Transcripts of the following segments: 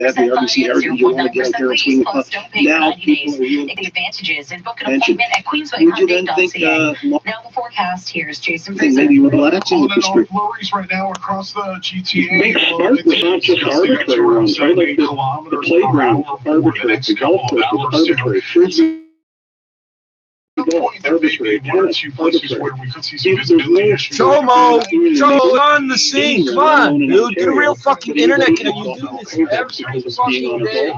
at the RBC Heritage, you want to get out there and swing the club. Now people are real advantages and book an attention. appointment at Would you then think now the forecast here is Jason maybe relaxing with the street? Flurries right now across the GTA. Make smart was not just arbitrary ones, right? Like the playground, arbitrary, the golf course was arbitrary, frisbee. Arbitrary, tennis, arbitrary. Chomo on the scene. Come on, dude. Get a real fucking internet connection. You do this every fucking day.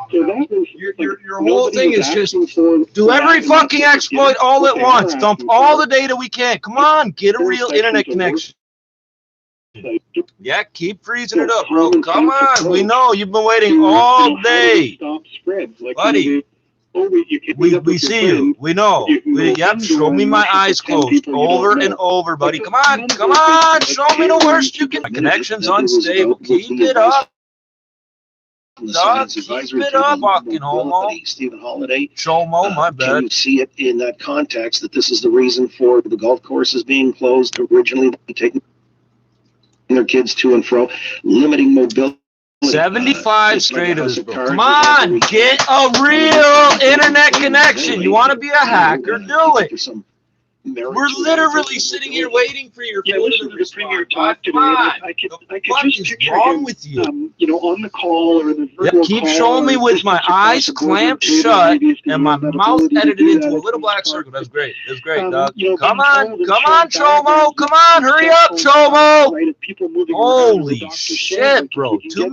Your whole thing is just do every fucking exploit all at once. Dump all the data we can. Come on, get a real internet connection. Yeah, keep freezing it up, bro. Come on. We know you've been waiting all day. Buddy. We see you. We know. Yep, show me my eyes closed over and over, buddy. Come on. Come on. Show me the worst you can. My connection's unstable. Keep it up. Keep it up, fucking homo. Stephen Holiday. Chomo, my bad. Can you see it in that context that this is the reason for the golf courses being closed originally, taking their kids to and fro, limiting mobility? 75 straight of this, bro. Come on, get a real internet connection. You want to be a hacker? Do it. We're literally sitting here waiting for your phone to respond. Come on. What is wrong with you? You know, on the call or the virtual keep call, showing me with my eyes clamped shut and my mouth edited into a little black circle. That's great. That's great, dog. Come on, Chomo. Come on, hurry up, Chomo. Holy shit, bro. 2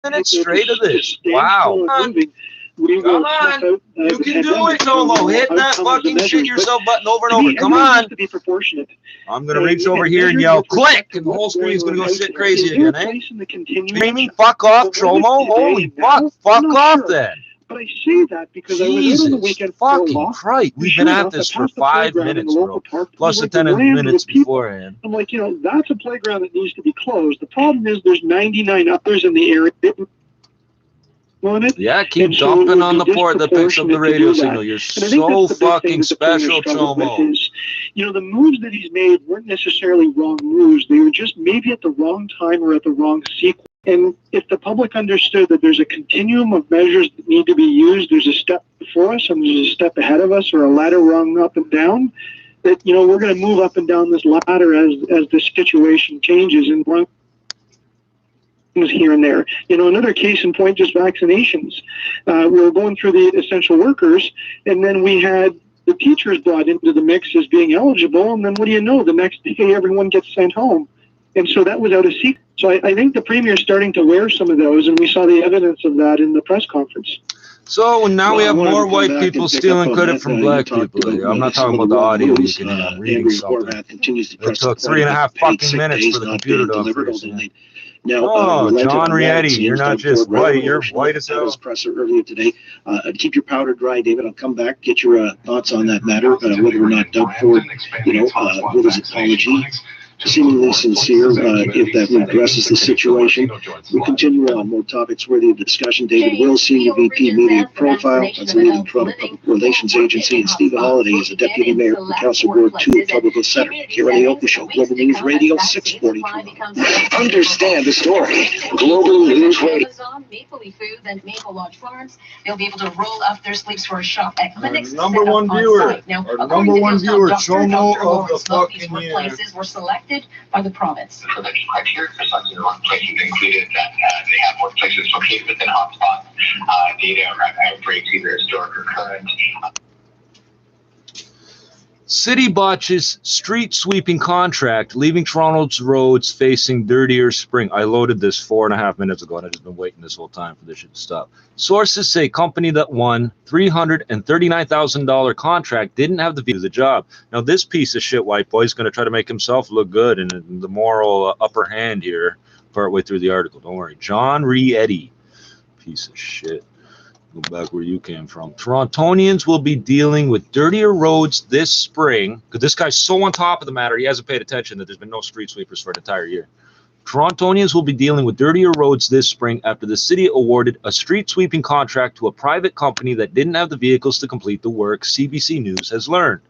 minutes straight of this. Wow. Come on. You can do it, Chomo. Hit that fucking shit yourself button over and over. Come on. I'm going to reach over here and yell, click, and the whole screen's going to go shit crazy again, eh? Screaming, fuck off, Chomo. Holy fuck. Fuck off then. But I say that because Jesus I was on the weekend fucking Christ. We've been at this for 5 minutes, bro. Plus the 10 minutes beforehand. I'm like, you know, that's a playground that needs to be closed. The problem is there's 99 others in the area. Yeah, keep dumping on the port that picks up the radio signal. You're so fucking special, Chomo. You know, the moves that he's made weren't necessarily wrong moves. They were just maybe at the wrong time or at the wrong sequence. And if the public understood that there's a continuum of measures that need to be used, there's a step before us and there's a step ahead of us or a ladder rung up and down, that, you know, we're going to move up and down this ladder as the situation changes and run here and there. You know, another case in point, just vaccinations. We were going through the essential workers, and then we had the teachers brought into the mix as being eligible, and then what do you know? The next day, everyone gets sent home. And so that was out of secret. So I think the premier is starting to wear some of those, and we saw the evidence of that in the press conference. So now we have more white people stealing credit from black people. I'm not talking about the audio. You can reading something. It took 3.5 fucking minutes for the computer to unfreeze. Now, John Rietti, you're not just white, you're white as hell. Presser earlier today. Keep your powder dry, David. I'll come back, get your thoughts on that matter, whether or not Doug Ford, with his apology, seemingly sincere, if that redresses the situation. We continue on more topics worthy of discussion. David Will, Senior VP Media Profile, that's a leading Toronto Public Relations Agency, and Stephen Holiday is a Deputy Mayor for Council Ward 2 Etobicoke Centre. Here on the Open Show, Global News Radio 640. Understand the story. Global News Radio. Amazon, Maple Leaf Foods, and Maple Lodge Farms. They'll be able to roll up their sleeves for a shop at clinics. Number one viewer, Chomo of the fucking year. Places were selected by the province. For the criteria for some of the workplaces included that they have workplaces located within hotspots, data around outbreaks, either historic or current. City botches street sweeping contract, leaving Toronto's roads facing dirtier spring. I loaded this 4.5 minutes ago, and I've just been waiting this whole time for this shit to stop. Sources say company that won $339,000 contract didn't have the view of the job. Now, this piece of shit white boy is going to try to make himself look good and the moral upper hand here partway through the article. Don't worry. John Rietti. Piece of shit. Go back where you came from. Torontonians will be dealing with dirtier roads this spring, because this guy's so on top of the matter, he hasn't paid attention that there's been no street sweepers for an entire year. Torontonians will be dealing with dirtier roads this spring after the city awarded a street sweeping contract to a private company that didn't have the vehicles to complete the work, CBC News has learned.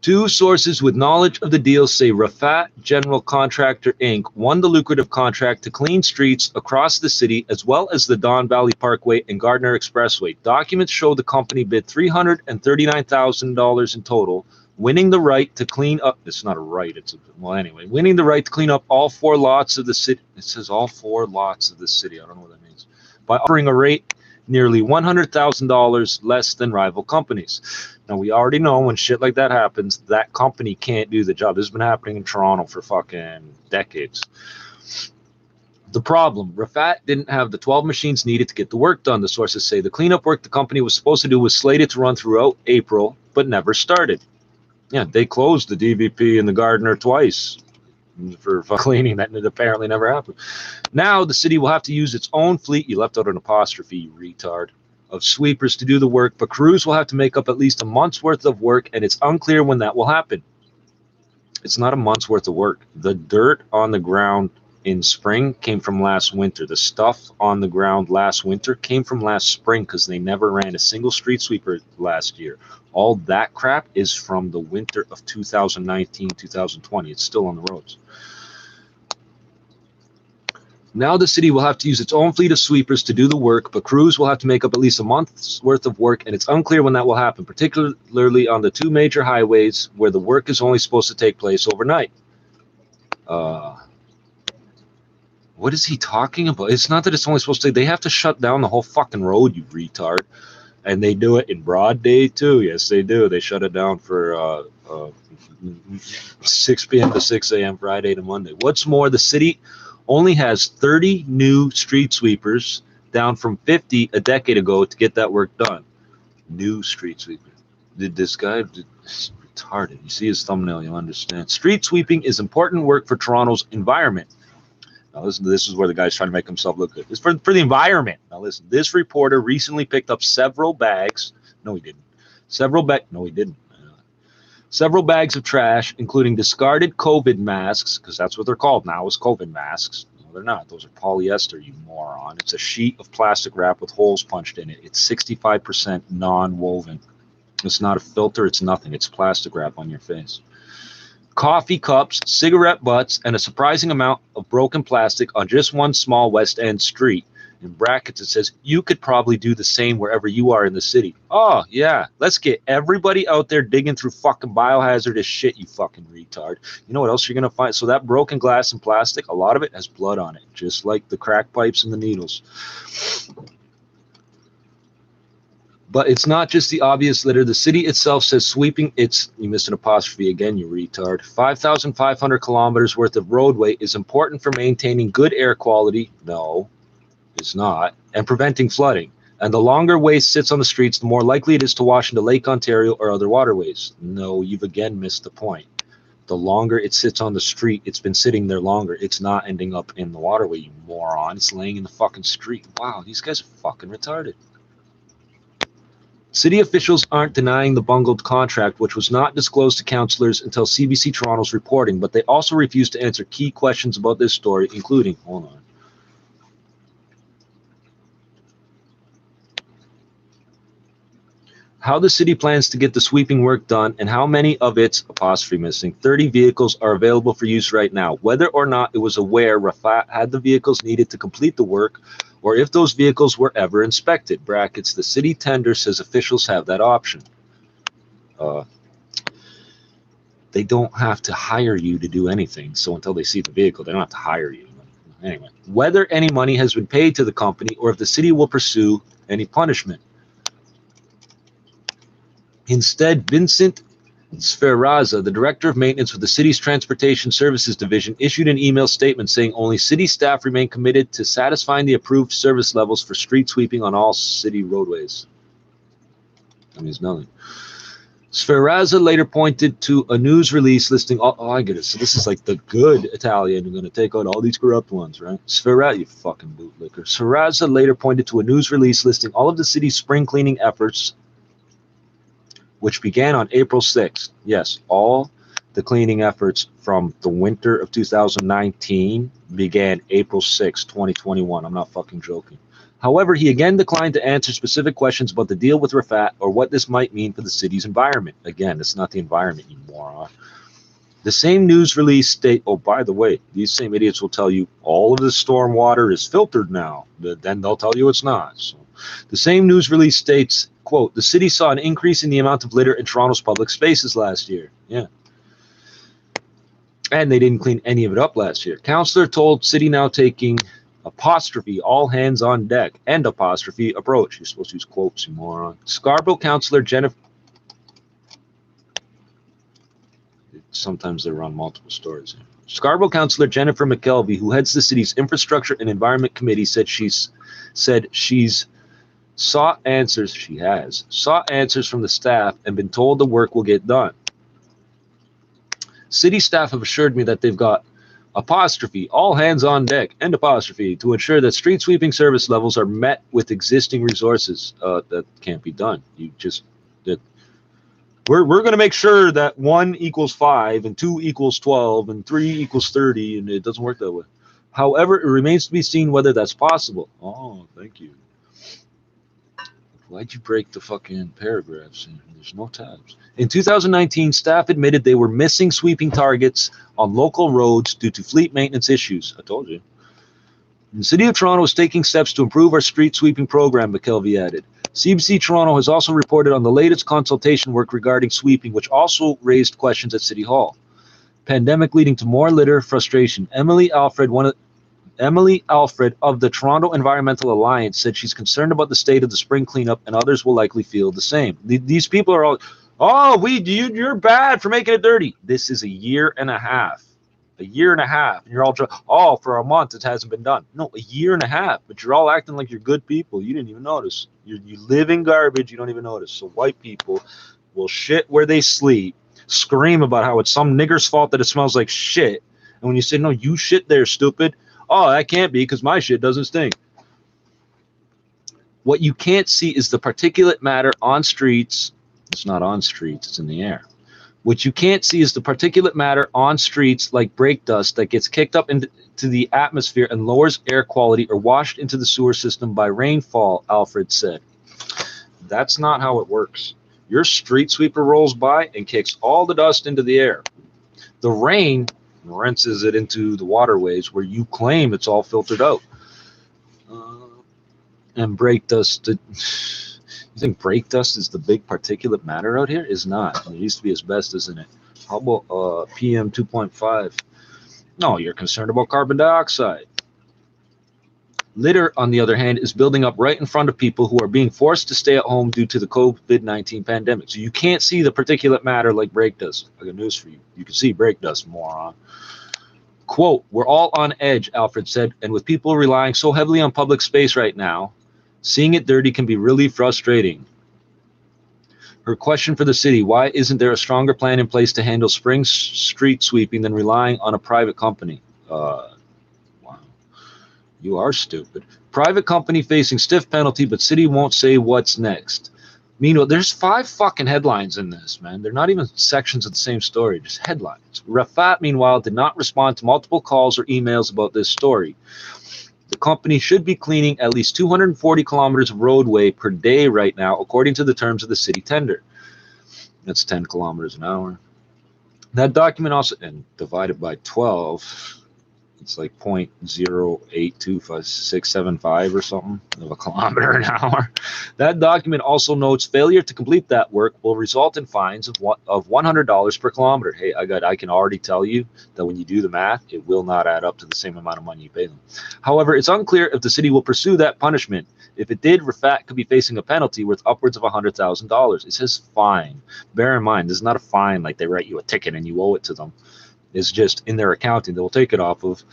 Two sources with knowledge of the deal say Rafat General Contractor Inc. won the lucrative contract to clean streets across the city as well as the Don Valley Parkway and Gardner Expressway. Documents show the company bid $339,000 in total, winning the right to clean up. It's not a right. Winning the right to clean up all 4 lots of the city. It says all 4 lots of the city. I don't know what that means. By offering a rate nearly $100,000 less than rival companies. Now, we already know when shit like that happens, that company can't do the job. This has been happening in Toronto for fucking decades. The problem, Rafat didn't have the 12 machines needed to get the work done. The sources say the cleanup work the company was supposed to do was slated to run throughout April, but never started. Yeah, they closed the DVP and the Gardner twice for cleaning. That apparently never happened. Now the city will have to use its own fleet. You left out an apostrophe, you retard. Of sweepers to do the work, but crews will have to make up at least a month's worth of work, and it's unclear when that will happen. It's not a month's worth of work. The dirt on the ground in spring came from last winter. The stuff on the ground last winter came from last spring because they never ran a single street sweeper last year. All that crap is from the winter of 2019, 2020. It's still on the roads. Now the city will have to use its own fleet of sweepers to do the work, but crews will have to make up at least a month's worth of work, and it's unclear when that will happen, particularly on the 2 major highways where the work is only supposed to take place overnight. What is he talking about? It's not that it's only supposed to. They have to shut down the whole fucking road, you retard. And they do it in broad day, too. Yes, they do. They shut it down for 6 p.m. to 6 a.m. Friday to Monday. What's more, the city only has 30 new street sweepers, down from 50 a decade ago, to get that work done. New street sweeper. Did this guy? It's retarded. You see his thumbnail, you'll understand. Street sweeping is important work for Toronto's environment. Now listen, this is where the guy's trying to make himself look good. It's for the environment. Now listen, this reporter recently picked up several bags. No, he didn't. No, he didn't. Several bags of trash, including discarded COVID masks, because that's what they're called now, is COVID masks. No, they're not. Those are polyester, you moron. It's a sheet of plastic wrap with holes punched in it. It's 65% non-woven. It's not a filter. It's nothing. It's plastic wrap on your face. Coffee cups, cigarette butts, and a surprising amount of broken plastic on just one small West End street. In brackets, it says, you could probably do the same wherever you are in the city. Oh, yeah. Let's get everybody out there digging through fucking biohazardous shit, you fucking retard. You know what else you're going to find? So that broken glass and plastic, a lot of it has blood on it, just like the crack pipes and the needles. But it's not just the obvious litter. The city itself says sweeping its, you missed an apostrophe again, you retard, 5,500 kilometers worth of roadway is important for maintaining good air quality. No, it's not. And preventing flooding. And the longer waste sits on the streets, the more likely it is to wash into Lake Ontario or other waterways. No, you've again missed the point. The longer it sits on the street, it's been sitting there longer. It's not ending up in the waterway, you moron. It's laying in the fucking street. Wow, these guys are fucking retarded. City officials aren't denying the bungled contract, which was not disclosed to councillors until CBC Toronto's reporting, but they also refused to answer key questions about this story, including, hold on, how the city plans to get the sweeping work done, and how many of its, apostrophe missing, 30 vehicles are available for use right now, whether or not it was aware Rafat had the vehicles needed to complete the work, or if those vehicles were ever inspected. Brackets, the city tender says officials have that option. They don't have to hire you to do anything, so until they see the vehicle, they don't have to hire you. Anyway, whether any money has been paid to the company, or if the city will pursue any punishment. Instead, Vincent Sferaza, the director of maintenance with the city's transportation services division, issued an email statement saying only city staff remain committed to satisfying the approved service levels for street sweeping on all city roadways. That means nothing. Sferaza later pointed to a news release listing all, oh, I get it. So this is like the good Italian who's going to take out all these corrupt ones, right? Sferaza, you fucking bootlicker. Sferaza later pointed to a news release listing all of the city's spring cleaning efforts, which began on April 6th. Yes, all the cleaning efforts from the winter of 2019 began April 6, 2021. I'm not fucking joking. However, he again declined to answer specific questions about the deal with Rafat or what this might mean for the city's environment. Again, it's not the environment, you moron. The same news release state, oh, by the way, these same idiots will tell you all of the storm water is filtered now. Then they'll tell you it's not. So, the same news release states, quote, the city saw an increase in the amount of litter in Toronto's public spaces last year. Yeah. And they didn't clean any of it up last year. Councillor told city now taking apostrophe all hands on deck end apostrophe approach. You're supposed to use quotes, you moron. Scarborough Councillor Jennifer. Sometimes they run multiple stories here. Scarborough Councillor Jennifer McKelvey, who heads the city's Infrastructure and Environment Committee, said she's sought answers. She has sought answers from the staff and been told the work will get done. City staff have assured me that they've got apostrophe all hands on deck end apostrophe to ensure that street sweeping service levels are met with existing resources. That can't be done. You just that. We're going to make sure that 1 equals 5 and 2 equals 12 and 3 equals 30, and it doesn't work that way. However, it remains to be seen whether that's possible. Oh, thank you. Why'd you break the fucking paragraphs? There's no tabs. In 2019, staff admitted they were missing sweeping targets on local roads due to fleet maintenance issues. I told you. The City of Toronto is taking steps to improve our street sweeping program, McKelvey added. CBC Toronto has also reported on the latest consultation work regarding sweeping, which also raised questions at City Hall. Pandemic leading to more litter frustration. Emily Alfred of the Toronto Environmental Alliance said she's concerned about the state of the spring cleanup, and others will likely feel the same. These people are all, oh, you're bad for making it dirty. This is a year and a half. A year and a half, and you're all, oh, for a month it hasn't been done. No, a year and a half, but you're all acting like you're good people. You didn't even notice. You live in garbage, you don't even notice. So white people will shit where they sleep, scream about how it's some nigger's fault that it smells like shit, and when you say, no, you shit there, stupid, oh, that can't be because my shit doesn't stink. What you can't see is the particulate matter on streets. It's not on streets, it's in the air. What you can't see is the particulate matter on streets like brake dust that gets kicked up into the atmosphere and lowers air quality or washed into the sewer system by rainfall, Alfred said. That's not how it works. Your street sweeper rolls by and kicks all the dust into the air. The rain rinses it into the waterways where you claim it's all filtered out. And brake dust... You think brake dust is the big particulate matter out here? Is not. It used to be asbestos in it. How about PM 2.5? No, you're concerned about carbon dioxide. Litter, on the other hand, is building up right in front of people who are being forced to stay at home due to the COVID-19 pandemic. So you can't see the particulate matter like brake dust. I got news for you. You can see brake dust, moron. Quote, we're all on edge, Alfred said, and with people relying so heavily on public space right now, seeing it dirty can be really frustrating. Her question for the city, why isn't there a stronger plan in place to handle spring street sweeping than relying on a private company? Wow. You are stupid. Private company facing stiff penalty, but city won't say what's next. Meanwhile, there's 5 fucking headlines in this, man. They're not even sections of the same story, just headlines. Rafat, meanwhile, did not respond to multiple calls or emails about this story. The company should be cleaning at least 240 kilometers of roadway per day right now, according to the terms of the city tender. That's 10 kilometers an hour. That document also, and divided by 12, it's like 0.0825675 or something of a kilometer an hour. That document also notes failure to complete that work will result in fines of $100 per kilometer. Hey, I can already tell you that when you do the math, it will not add up to the same amount of money you pay them. However, it's unclear if the city will pursue that punishment. If it did, Rafat could be facing a penalty worth upwards of $100,000. It says fine. Bear in mind, this is not a fine like they write you a ticket and you owe it to them. It's just in their accounting. They will take it off of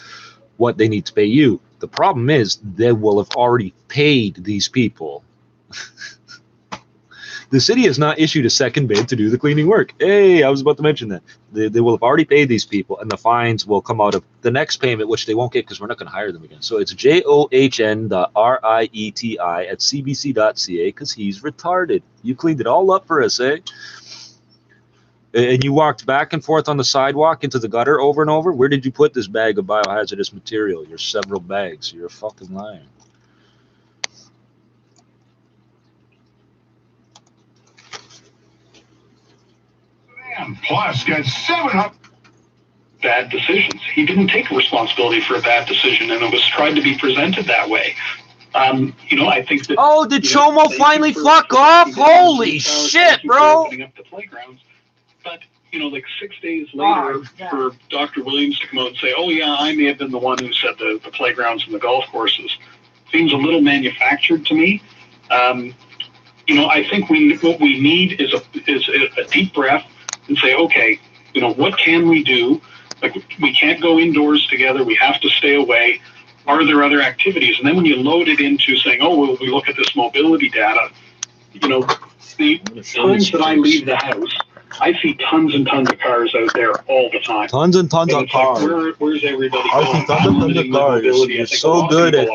what they need to pay you. The problem is they will have already paid these people. The city has not issued a second bid to do the cleaning work. Hey, I was about to mention that. They will have already paid these people, and the fines will come out of the next payment, which they won't get because we're not going to hire them again. So it's john.rieti@cbc.ca because he's retarded. You cleaned it all up for us, eh? And you walked back and forth on the sidewalk into the gutter over and over? Where did you put this bag of biohazardous material? Your several bags. You're a fucking liar. Plus, got 700. Bad decisions. He didn't take responsibility for a bad decision, and it was tried to be presented that way. I think that. Oh, did Chomo finally fuck off? Holy shit, bro! Opening up the playgrounds, but 6 days later, for Dr. Williams to come out and say, "Oh yeah, I may have been the one who said the playgrounds and the golf courses," seems a little manufactured to me. I think what we need is a deep breath and say, okay, what can we do? Like, we can't go indoors together. We have to stay away. Are there other activities? And then when you load it into saying, oh, well, we look at this mobility data, the times that I leave the house, I see tons and tons of cars out there all the time. Tons and tons of cars. Where's everybody I going? see tons and tons of cars. You're so good at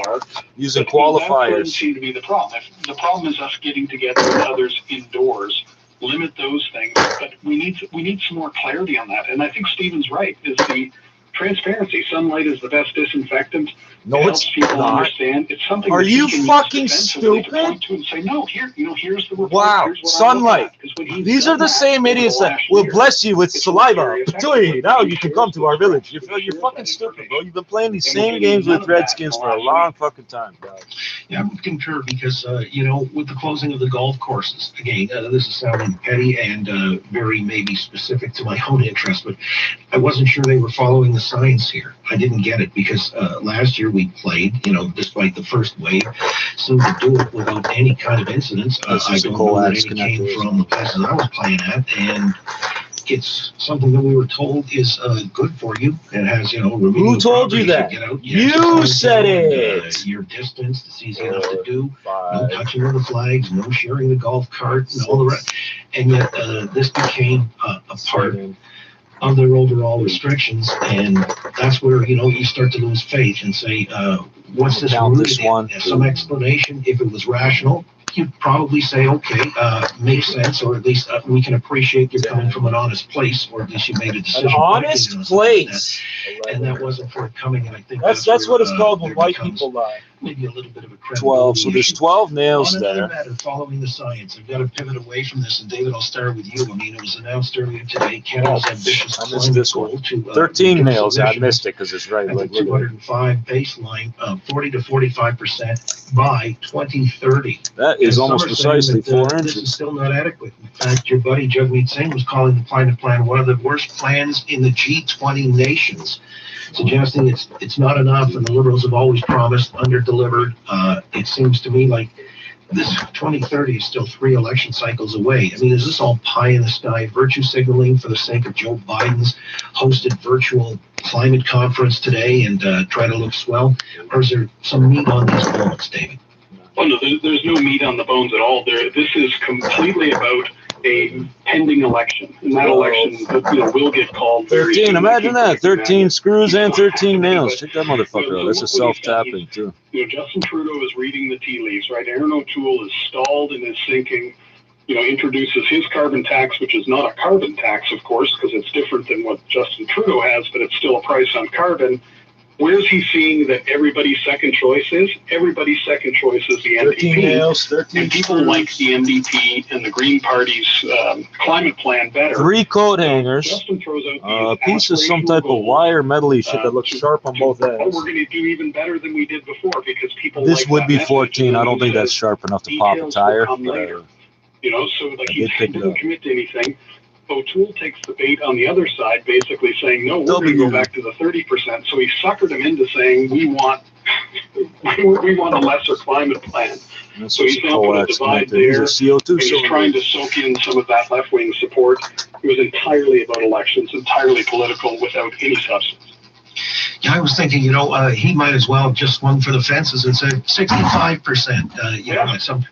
using qualifiers. That doesn't seem to be the problem. The problem is us getting together with others indoors. Limit those things, but we need some more clarity on that. And I think Stephen's right. Is the transparency? Sunlight is the best disinfectant. No, it it's helps people not. understand. It's something. Are that you can fucking use defensively to stupid? point to and say, no, here's the report. Wow, Here's what sunlight. These are the same idiots that will bless you with saliva. Now you can come to our village. You're fucking stupid, bro. You've been playing these same games with Redskins for a long fucking time, bro. Yeah, I would concur because, with the closing of the golf courses, again, this is sounding petty and very maybe specific to my own interest, but I wasn't sure they were following the science here. I didn't get it because last year we played, despite the first wave, seemed to do it without any kind of incidents. I don't know that any came from the places I was playing at, and it's something that we were told is good for you. It has, Who told you that? You said it. Your distance, it's easy enough to do. No touching of the flags, no sharing the golf cart, and all the rest. And yet this became a part of their overall restrictions, and that's where you start to lose faith and say, what's this rooted in? Some explanation. If it was rational, you'd probably say, okay, makes sense, or at least we can appreciate you're coming from an honest place, or at least you made a decision. An honest place, and that wasn't forthcoming. And I think that's what it's called when white people lie. Maybe a little bit of a 12. So there's 12 nails there. Matter, following the science, I've got to pivot away from this. And David, I'll start with you. I mean, it was announced earlier today. Canada's ambitious I missed this one. 13 nails. I missed it because it's right. Like 205 baseline, 40 to 45% by 2030. That is almost precisely 4 inches. This is still not adequate. In fact, your buddy Jagmeet Singh was calling the climate plan one of the worst plans in the G20 nations, suggesting it's not enough, and the Liberals have always promised, under-delivered. It seems to me like this 2030 is still 3 election cycles away. I mean, is this all pie in the sky, virtue signaling for the sake of Joe Biden's hosted virtual climate conference today and try to look swell? Or is there some meat on these bones, David? Well, no, there's no meat on the bones at all. This is completely about a pending election, and that election will get called very 13, soon. imagine that. 13 screws and 13 nails. Check that motherfucker out. That's a self-tapping, too. Justin Trudeau is reading the tea leaves, right? Aaron O'Toole is stalled and is thinking, introduces his carbon tax, which is not a carbon tax, of course, because it's different than what Justin Trudeau has, but it's still a price on carbon. Where's he seeing that everybody's second choice is? Everybody's second choice is the NDP. 13 nails, 13 and people like the NDP and the Green Party's climate plan better. 3 coat hangers, Justin throws a out piece of some type of wire metally shit that looks sharp on both ends. We're going to do even better than we did before because people This like would that be message. 14. I don't think that's sharp enough to pop a tire. So like he doesn't commit to anything. O'Toole takes the bait on the other side, basically saying, no, we're going to go back to the 30%. So he suckered him into saying, we want a lesser climate plan. So he's now put a divide there. He's trying to soak in some of that left-wing support. It was entirely about elections, entirely political, without any substance. Yeah, I was thinking, he might as well have just swung for the fences and said 65%.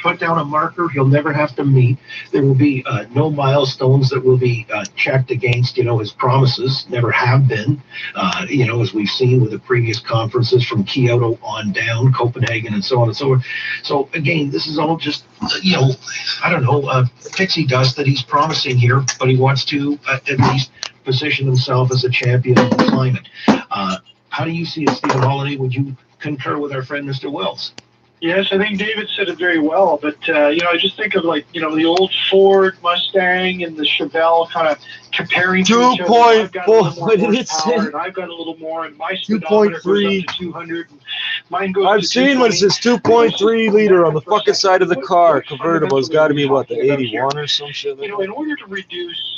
Put down a marker he'll never have to meet. There will be no milestones that will be checked against, his promises. Never have been, as we've seen with the previous conferences from Kyoto on down, Copenhagen, and so on and so forth. So again, this is all just, pixie dust that he's promising here, but he wants to at least position himself as a champion of the climate. How do you see it, Stephen Holiday? Would you concur with our friend Mr. Wells? Yes, I think David said it very well, but I just think of the old Ford Mustang and the Chevelle kind of comparing to each other. I've got a little more What did it horsepower, say? and I've got a little more, and my speedometer goes up to 200, and mine goes I've to seen what it 220. says 2.3 liter on the fucking side of the car. What Convertible has fundamentally got to are we be what, the talking about here? 81 or some shit. In order to reduce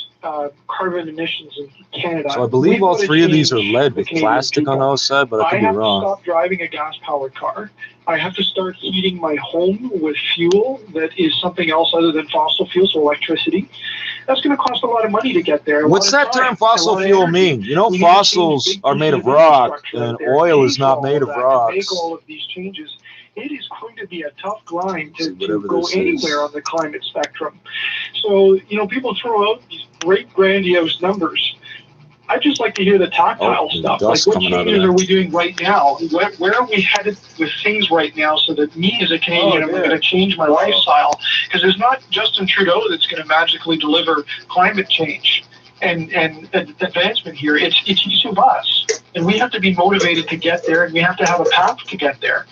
carbon emissions in Canada, So I believe all we've got to three of these are change lead the with Canadian plastic on the people. outside, but I could be have wrong. to stop driving a gas-powered car. I have to start heating my home with fuel that is something else other than fossil fuels, so electricity. That's going to cost a lot of money to get there. What's that term fossil fuel mean? You know, fossils are made of rock, and oil is not made of rocks. Make all of these changes. It is going to be a tough grind to Whatever go this is. anywhere on the climate spectrum. So, people throw out these great grandiose numbers. I'd just like to hear the tactile stuff. Like, what changes are we doing right now? Where are we headed with things right now so that me as a Canadian, I'm going to change my lifestyle? Because there's not Justin Trudeau that's going to magically deliver climate change and advancement here. It's each of us. And we have to be motivated to get there, and we have to have a path to get there.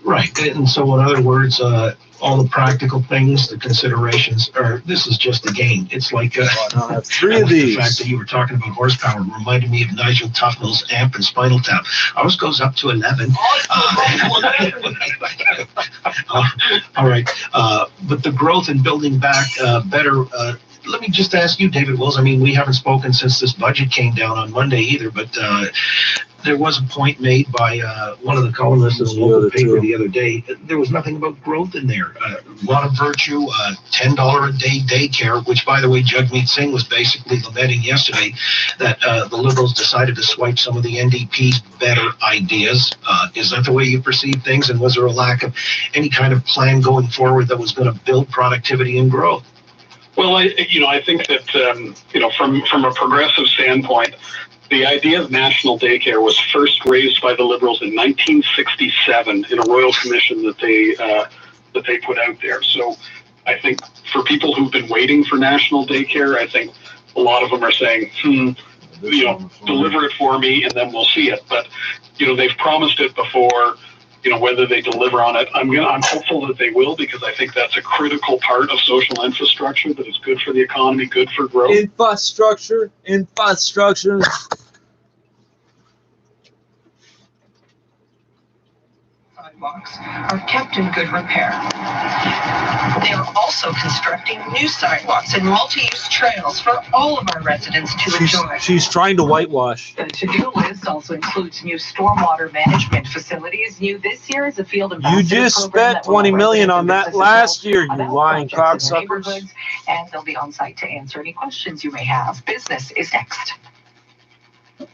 Right. And so, in other words, all the practical things, the considerations, this is just a game. It's like three of these. The fact that you were talking about horsepower reminded me of Nigel Tufnell's amp and Spinal Tap. Ours goes up to 11. All right. But the growth and building back better. Let me just ask you, David Wills. I mean, we haven't spoken since this budget came down on Monday either, but there was a point made by one of the columnists in the local paper the other day. There was nothing about growth in there. A lot of virtue, $10 a day daycare, which, by the way, Jagmeet Singh was basically lamenting yesterday that the Liberals decided to swipe some of the NDP's better ideas. Is that the way you perceive things? And was there a lack of any kind of plan going forward that was going to build productivity and growth? Well, I think that, from a progressive standpoint, the idea of national daycare was first raised by the Liberals in 1967 in a royal commission that they put out there. So I think for people who've been waiting for national daycare, I think a lot of them are saying, deliver it for me and then we'll see it. But, they've promised it before. Whether they deliver on it, I'm hopeful that they will, because I think that's a critical part of social infrastructure that is good for the economy, good for growth. Infrastructure. Sidewalks are kept in good repair. They are also constructing new sidewalks and multi-use trails for all of our residents to enjoy. She's trying to whitewash. The to-do list also includes new stormwater management facilities. New this year is a field ambassador. You just program spent that will $20 million on that businesses last year, you about lying projects in the cocksuckers. neighborhoods, and they'll be on site to answer any questions you may have. Business is next. At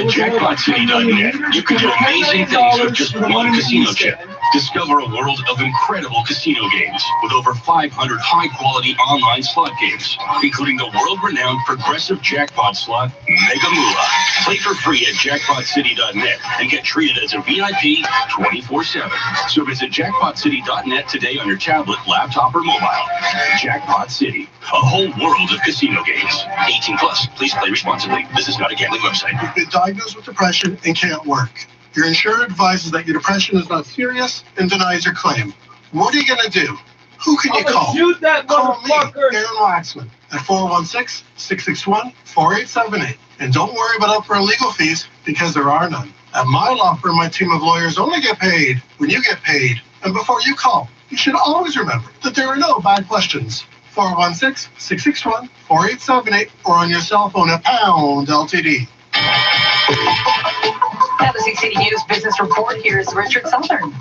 JackpotCity.net, you can do amazing things with just one casino chip. Discover a world of incredible casino games with over 500 high-quality online slot games, including the world-renowned progressive jackpot slot, Mega Moolah. Play for free at JackpotCity.net and get treated as a VIP 24/7. So visit JackpotCity.net today on your tablet, laptop, or mobile. Jackpot City, a whole world of casino games. 18 plus. Please play responsibly. This is not a gambling website. You've been diagnosed with depression and can't work. Your insurer advises that your depression is not serious and denies your claim. What are you going to do? Who can you call? Shoot that Call me, motherfucker! Aaron Waxman, at 416-661-4878. And don't worry about upfront legal fees, because there are none. At my law firm, my team of lawyers only get paid when you get paid. And before you call, you should always remember that there are no bad questions. 416-661-4878 or on your cell phone at pound LTD. Now the 680 News Business Report. Here's Richard Southern.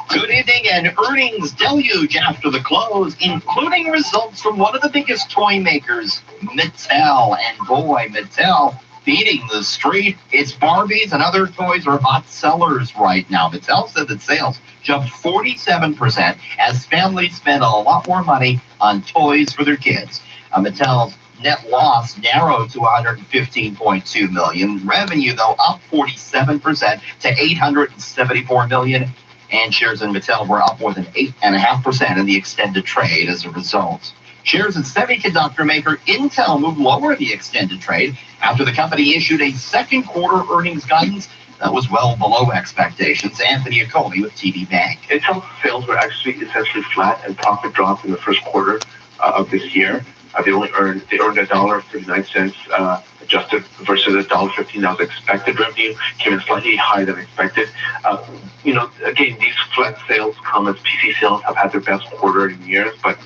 Good evening, and earnings deluge after the close, including results from one of the biggest toy makers, Mattel. And boy, Mattel feeding the street. Its Barbies and other toys are hot sellers right now. Mattel said that sales jumped 47% as families spend a lot more money on toys for their kids. Mattel's net loss narrowed to $115.2 million. Revenue, though, up 47% to $874 million. And shares in Mattel were up more than 8.5% in the extended trade as a result. Shares of semiconductor maker Intel moved lower in the extended trade after the company issued a second quarter earnings guidance that was well below expectations. Anthony Acoli with TD Bank. Intel sales were actually essentially flat, and profit dropped in the first quarter of this year. They earned $1.39 adjusted versus $1.15 that was expected. Revenue came in slightly higher than expected. Again, these flat sales come as PC sales have had their best quarter in years, but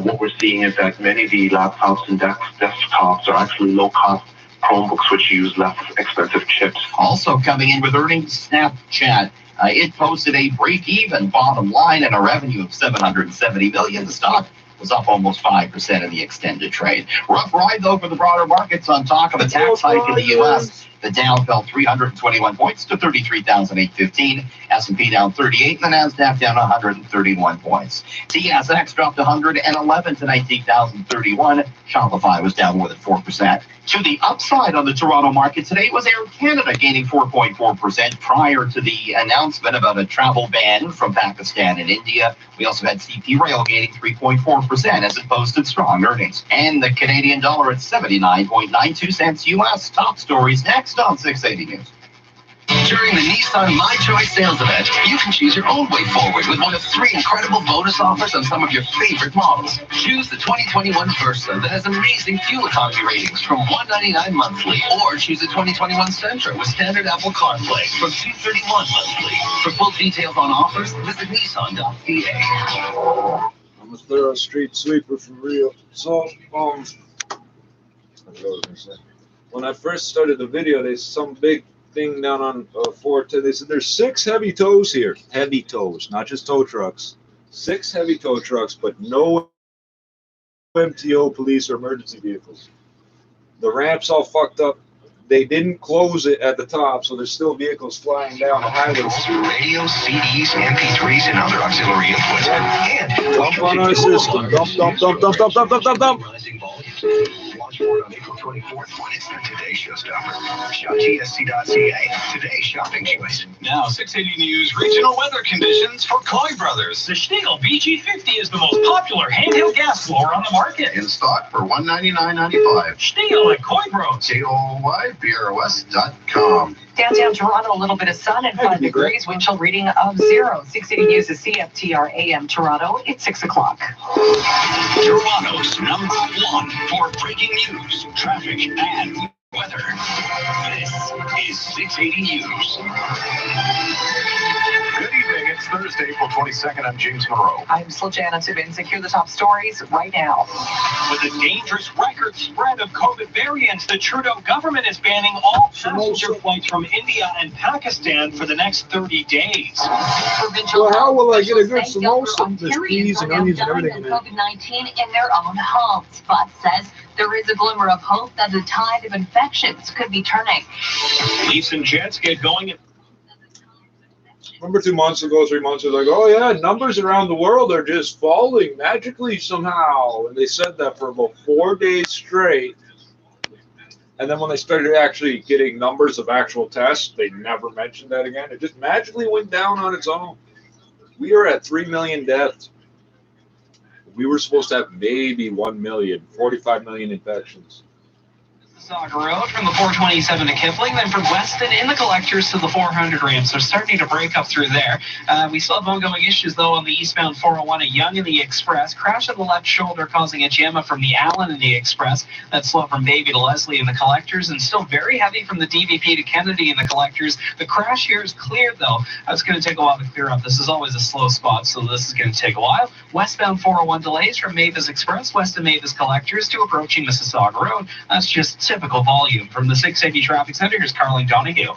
what we're seeing is that many of the laptops and desktops are actually low-cost Chromebooks, which use less expensive chips. Also coming in with earnings, Snapchat. It posted a break-even bottom line and a revenue of $770 million. The stock was up almost 5% in the extended trade. Rough ride, though, for the broader markets on talk of a tax hike in the U.S. The Dow fell 321 points to 33,815. S&P down 38, and the Nasdaq down 131 points. TSX dropped 111 to 19,031. Shopify was down more than 4%. To the upside on the Toronto market today was Air Canada gaining 4.4% prior to the announcement about a travel ban from Pakistan and India. We also had CP Rail gaining 3.4% as it posted strong earnings. And the Canadian dollar at 79.92 cents U.S. Top stories next on 680 News. During the Nissan My Choice sales event, you can choose your own way forward with one of 3 incredible bonus offers on some of your favorite models. Choose the 2021 Versa that has amazing fuel economy ratings from $199 monthly, or choose the 2021 Sentra with standard Apple CarPlay from $231 monthly. For full details on offers, visit Nissan.ca. I'm a thorough street sweeper for real. So, when I first started the video, there's some big thing down on 410. They said there's 6 heavy tows here. Heavy tows, not just tow trucks. 6 heavy tow trucks, but no MTO, police, or emergency vehicles. The ramp's all fucked up. They didn't close it at the top, so there's still vehicles flying down the highway. Radios, CDs, MP3s, and other auxiliary input. And dump on our system. Dump. Launch board on April 24th when it's the Today Showstopper. Shop GSC.ca. Today's shopping choice. Now, 680 News regional weather conditions for Coy Brothers. The Stihl BG50 is the most popular handheld gas blower on the market. In stock for $199.95. Stihl at Coy Bros. KOYBROS.com. Downtown Toronto, a little bit of sun and 5 degrees, wind chill reading of 0. 680 News is CFTR AM Toronto. It's 6 o'clock. Toronto's #1 for breaking news, traffic, and weather. This is 680 News. Good evening. It's Thursday, April 22nd. I'm James Monroe. I'm Slijana Tibbins, and here are the top stories right now. With a dangerous record spread of COVID variants, the Trudeau government is banning all passenger flights from India and Pakistan for the next 30 days. Well, how will I get a good samosa? There's peas and onions and everything. COVID-19 in their own homes, but says there is a glimmer of hope that the tide of infections could be turning. Leafs and Jets get going. Remember 2 months ago, 3 months ago, like, oh yeah, numbers around the world are just falling magically somehow. And they said that for about 4 days straight. And then when they started actually getting numbers of actual tests, they never mentioned that again. It just magically went down on its own. We are at 3 million deaths. We were supposed to have maybe 1 million, 45 million infections. Mississauga Road from the 427 to Kipling, then from Weston in the collectors to the 400 ramp. So starting to break up through there. We still have ongoing issues, though, on the eastbound 401 at Yonge in the Express. Crash on the left shoulder causing a jam from the Allen in the Express. That's slow from Davie to Leslie in the collectors, and still very heavy from the DVP to Kennedy in the collectors. The crash here is cleared, though. That's going to take a while to clear up. This is always a slow spot, so this is going to take a while. Westbound 401 delays from Mavis Express, west of Mavis collectors to approaching Mississauga Road. That's just typical volume. From the 680 Traffic Center, here's Carlene Donahue.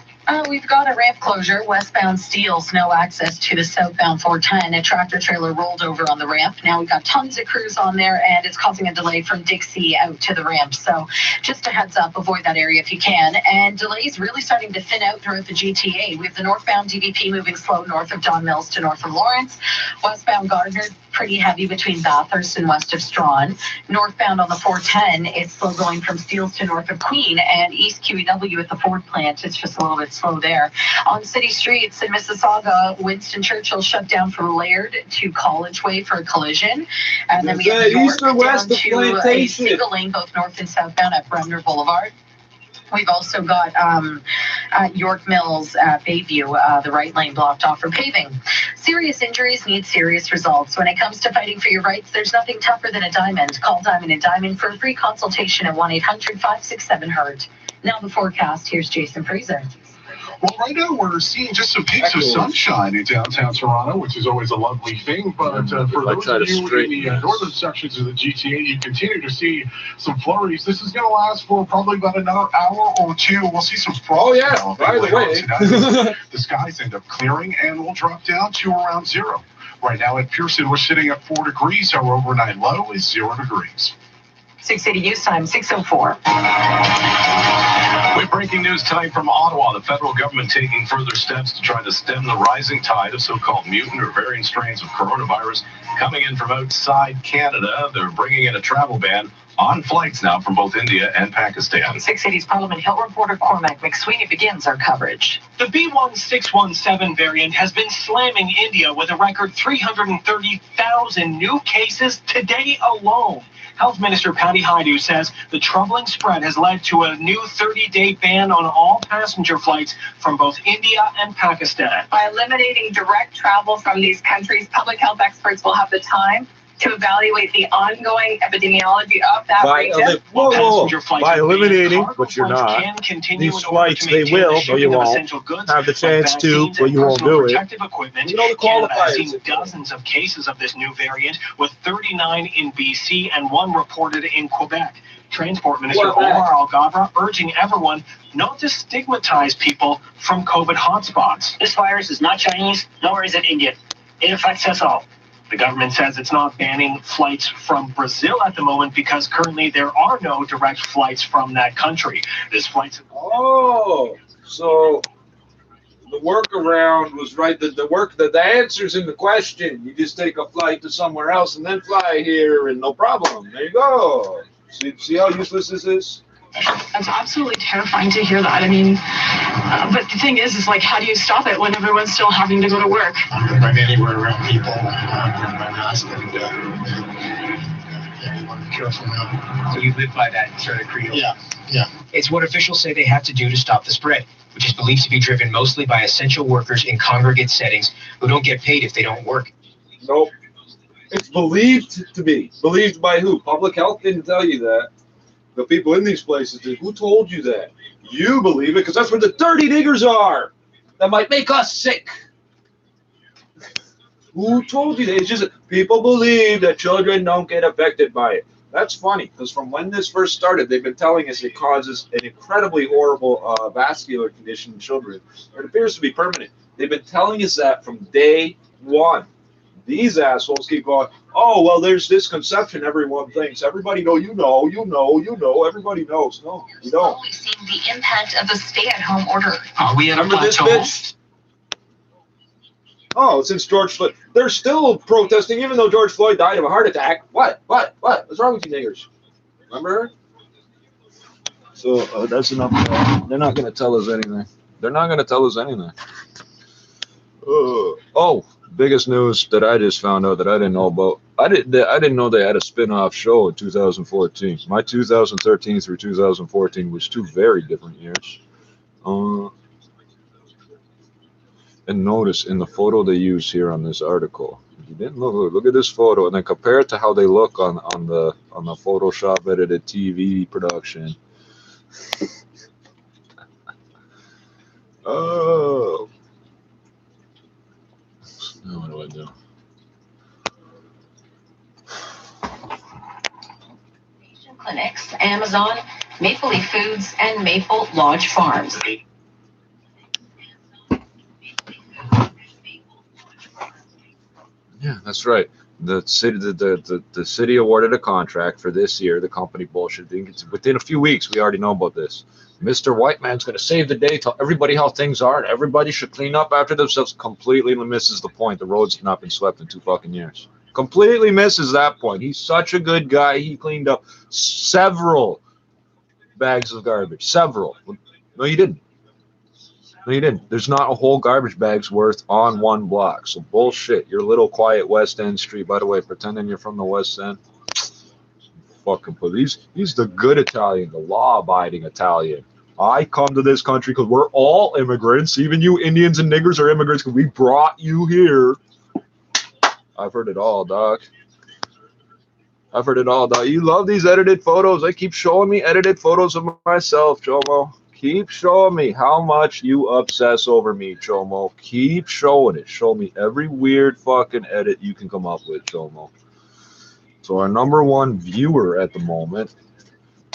We've got a ramp closure, westbound Steeles, no access to the southbound 410. A tractor trailer rolled over on the ramp. Now we've got tons of crews on there, and it's causing a delay from Dixie out to the ramp. So just a heads up, avoid that area if you can. And delays really starting to thin out throughout the GTA. We have the northbound DVP moving slow north of Don Mills to north of Lawrence. Westbound Gardner, pretty heavy between Bathurst and west of Strawn. Northbound on the 410, it's slow going from Steeles to north of Queen, and east QEW at the Ford plant, it's just a little bit slow there. On city streets in Mississauga, Winston Churchill shut down from Laird to College Way for a collision. And then we have York down to a single lane, both north and southbound at Bremner Boulevard. We've also got York Mills, Bayview, the right lane blocked off for paving. Serious injuries need serious results. When it comes to fighting for your rights, there's nothing tougher than a diamond. Call Diamond & Diamond for a free consultation at 1-800-567-HURT. Now the forecast, here's Jason Fraser. Well, right now we're seeing just some peaks of sunshine in downtown Toronto, which is always a lovely thing. But for those of you in the northern sections of the GTA, you continue to see some flurries. This is going to last for probably about another hour or two. We'll see some frost. Oh, yeah, by the way. The skies end up clearing and will drop down to around 0. Right now at Pearson, we're sitting at 4 degrees. Our overnight low is 0 degrees. 680 news time, 6:04. With breaking news tonight from Ottawa, the federal government taking further steps to try to stem the rising tide of so-called mutant or variant strains of coronavirus coming in from outside Canada. They're bringing in a travel ban on flights now from both India and Pakistan. 680's Parliament Hill reporter Cormac McSweeney begins our coverage. The B.1.617 variant has been slamming India with a record 330,000 new cases today alone. Health Minister Patty Hajdu says the troubling spread has led to a new 30-day ban on all passenger flights from both India and Pakistan. By eliminating direct travel from these countries, public health experts will have the time to evaluate the ongoing epidemiology of that region. By eliminating, but you're not, these flights, they will, though you won't, have the chance to, but you won't do it. You know the qualifiers. Canada has seen dozens of cases of this new variant, with 39 in BC and 1 reported in Quebec. Transport Minister Omar Al-Gabra urging everyone not to stigmatize people from COVID hotspots. This virus is not Chinese, nor is it Indian. It affects us all. The government says it's not banning flights from Brazil at the moment because currently there are no direct flights from that country. This flight. Oh, so the workaround was right. The answer's in the question. You just take a flight to somewhere else and then fly here, and no problem. There you go. See how useless this is? That's absolutely terrifying to hear that. I mean, but the thing is like, how do you stop it when everyone's still having to go to work? Run anywhere around people, wearing my mask, and you want to be careful now. So you live by that sort of credo? Yeah. It's what officials say they have to do to stop the spread, which is believed to be driven mostly by essential workers in congregate settings who don't get paid if they don't work. Nope. It's believed to be. Believed by who? Public health didn't tell you that. The people in these places did. Who told you that? You believe it because that's where the dirty niggers are. That might make us sick. Who told you that? It's just people believe that children don't get affected by it. That's funny because from when this first started, they've been telling us it causes an incredibly horrible vascular condition in children. It appears to be permanent. They've been telling us that from day one. These assholes keep going, oh, well, there's this conception everyone thinks. Everybody know, you know, everybody knows. No, you don't. We've seen the impact of the stay-at-home order. Are we at a plateau? This bitch? Oh, since George Floyd. They're still protesting even though George Floyd died of a heart attack. What? What's wrong with you niggers? Remember her? So that's enough. They're not going to tell us anything. Oh. Biggest news that I just found out that I didn't know about. I didn't know they had a spin-off show in 2014. My 2013 through 2014 was 2 very different years. And notice in the photo they use here on this article, if you didn't look at this photo and then compare it to how they look on the Photoshop edited TV production. Oh. Now what do I do? Clinics, Amazon, Maple Leaf Foods, and Maple Lodge Farms. Yeah, that's right. The city awarded a contract for this year. The company bullshit. Within a few weeks, we already know about this. Mr. White Man's going to save the day, tell everybody how things are, and everybody should clean up after themselves. Completely misses the point. The roads have not been swept in 2 fucking years. Completely misses that point. He's such a good guy. He cleaned up several bags of garbage. Several. No, you didn't. No, you didn't. There's not a whole garbage bag's worth on one block. So bullshit. Your little quiet West End street. By the way, pretending you're from the West End. Fucking police. He's the good Italian, the law-abiding Italian. I come to this country because we're all immigrants. Even you Indians and niggers are immigrants because we brought you here. I've heard it all, Doc. I've heard it all, Doc. You love these edited photos. They keep showing me edited photos of myself, Jomo. Keep showing me how much you obsess over me, Chomo. Keep showing it. Show me every weird fucking edit you can come up with, Chomo. So our #1 viewer at the moment,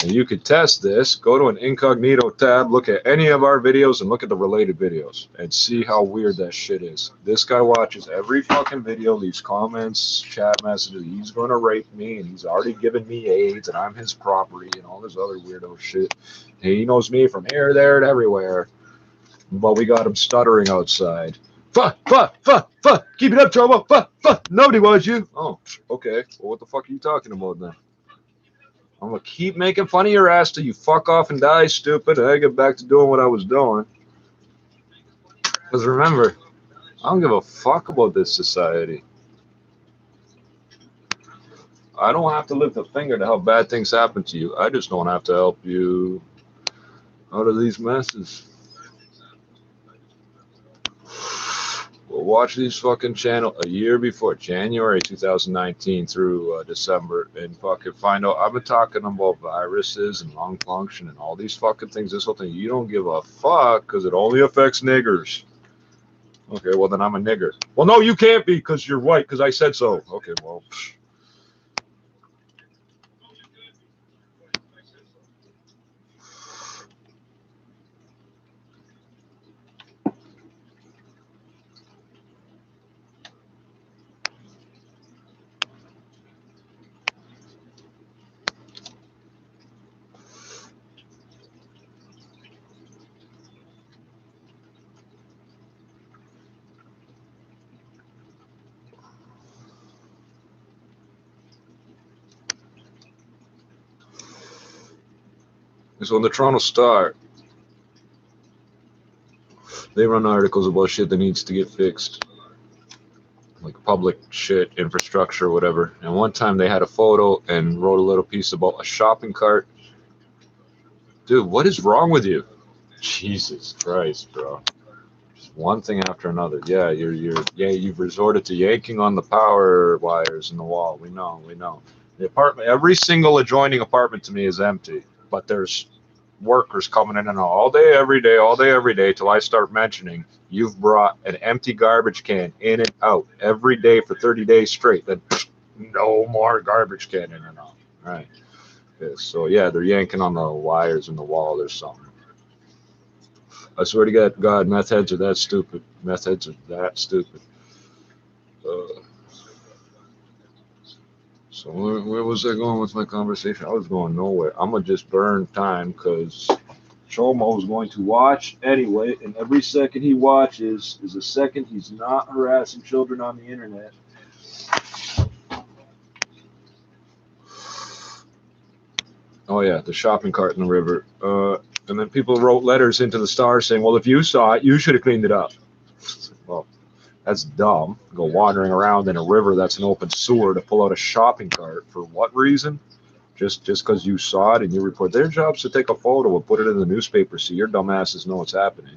and you could test this, go to an incognito tab, look at any of our videos, and look at the related videos, and see how weird that shit is. This guy watches every fucking video, leaves comments, chat messages. He's going to rape me, and he's already given me AIDS, and I'm his property, and all this other weirdo shit. He knows me from here, there, and everywhere. But we got him stuttering outside. Fuck, keep it up, Chomo. Fuck, nobody wants you. Oh, okay. Well, what the fuck are you talking about then? I'm gonna keep making fun of your ass till you fuck off and die, stupid, and I get back to doing what I was doing. Because remember, I don't give a fuck about this society. I don't have to lift a finger to help bad things happen to you. I just don't have to help you out of these messes. We'll watch these fucking channel a year before, January 2019 through December, and fucking find out. I've been talking about viruses and lung function and all these fucking things. This whole thing, you don't give a fuck because it only affects niggers. Okay, well then I'm a nigger. Well, no, you can't be because you're white because I said so. Okay, well. So in the Toronto Star, they run articles about shit that needs to get fixed, like public shit, infrastructure, whatever. And one time they had a photo and wrote a little piece about a shopping cart. Dude, what is wrong with you? Jesus Christ, bro. Just one thing after another. Yeah, you've resorted to yanking on the power wires in the wall. We know. The apartment, every single adjoining apartment to me is empty, but there's workers coming in and out all day, every day, till I start mentioning you've brought an empty garbage can in and out every day for 30 days straight. Then no more garbage can in and out. All right. Okay, so yeah, they're yanking on the wires in the wall. There's something. I swear to God, meth heads are that stupid. So where was I going with my conversation? I was going nowhere. I'm going to just burn time because Chomo's going to watch anyway, and every second he watches is a second he's not harassing children on the internet. Oh yeah, the shopping cart in the river. And then people wrote letters into the Star saying, well, if you saw it, you should have cleaned it up. Well, that's dumb. Go wandering around in a river that's an open sewer to pull out a shopping cart. For what reason? Just because you saw it and you report. Their job's to take a photo and put it in the newspaper so your dumbasses know what's happening.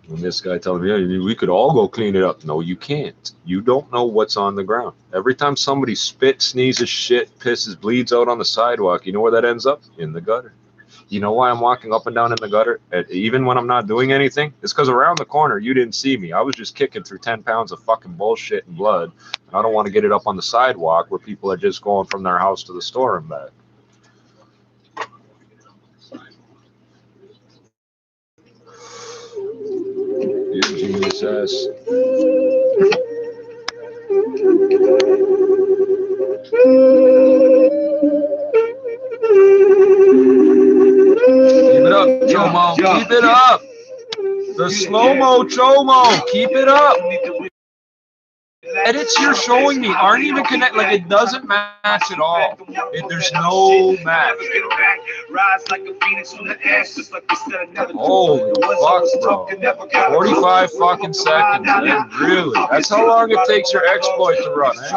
And this guy telling me, yeah, we could all go clean it up. No, you can't. You don't know what's on the ground. Every time somebody spits, sneezes, shit, pisses, bleeds out on the sidewalk, you know where that ends up? In the gutter. You know why I'm walking up and down in the gutter, even when I'm not doing anything? It's because around the corner, you didn't see me. I was just kicking through 10 pounds of fucking bullshit and blood. And I don't want to get it up on the sidewalk where people are just going from their house to the store and back. You genius ass. Keep it up, Chomo. Keep it up. The slow-mo, Chomo. Keep it up. edits you're showing me aren't even connected. Like, it doesn't match at all. There's no match. Holy fuck, bro. 45 fucking seconds, man. Really? That's how long it takes your exploit to run, eh?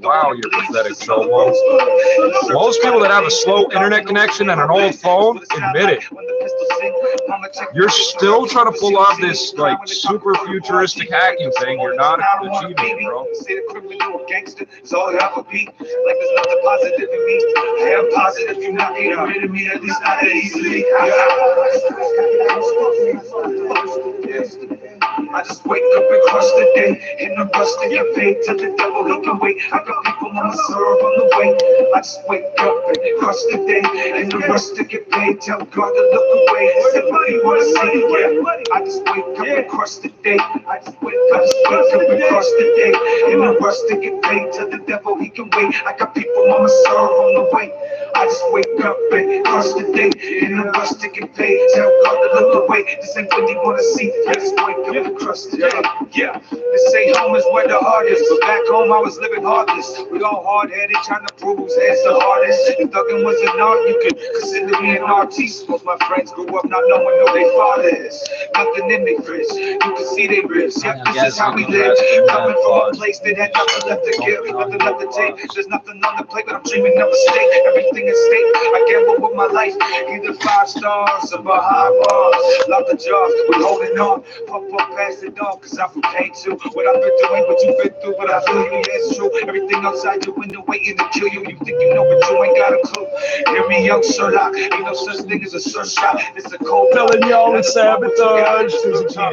Wow, you're pathetic, Chomo. Most people that have a slow internet connection and an old phone admit it. You're still trying to pull off this like super futuristic hacking thing. You're not achieving it, bro. I just wake up and crush the day in the rush to get paid till the devil he can wait. I got people on my serve on the way. I just wake up and crush the day in the rush to get paid. Tell God to look away. Somebody wanna see it, yeah. I just wake up and crush the day. I just wake up and crush the day in the rush to get paid till the devil he can wait. I got people on my serve on the way. I just wake up and crush the day in the rush to get paid. Tell God to look away. This ain't what he wanna see. I just wake up and crush the day. Yeah, they say home is where the heart is, but back home I was living heartless. We all hard-headed, trying to prove whose head's the hardest. If thugging was an art, you could consider me an artiste. Most my friends grew up not knowing who their father is. Nothing in their fridge, you can see they ribs. Yep, this is how we live. Coming from a place that had nothing left to give, nothing left to take. There's nothing on the plate, but I'm dreaming of a state. Everything is state. I gamble with my life, either 5 stars or behind bars. Love the jobs, we holding on. Pump up, pass it on, cause I'm from K2. What I've been doing, what you've been through, but I feel you, yeah, it's true. Everything outside your window waiting to kill you. You think you know, but you ain't got a clue. Hear me out, Sherlock. Ain't no such thing as a sunshot. It's a cold telling y'all it's sabotage. It's how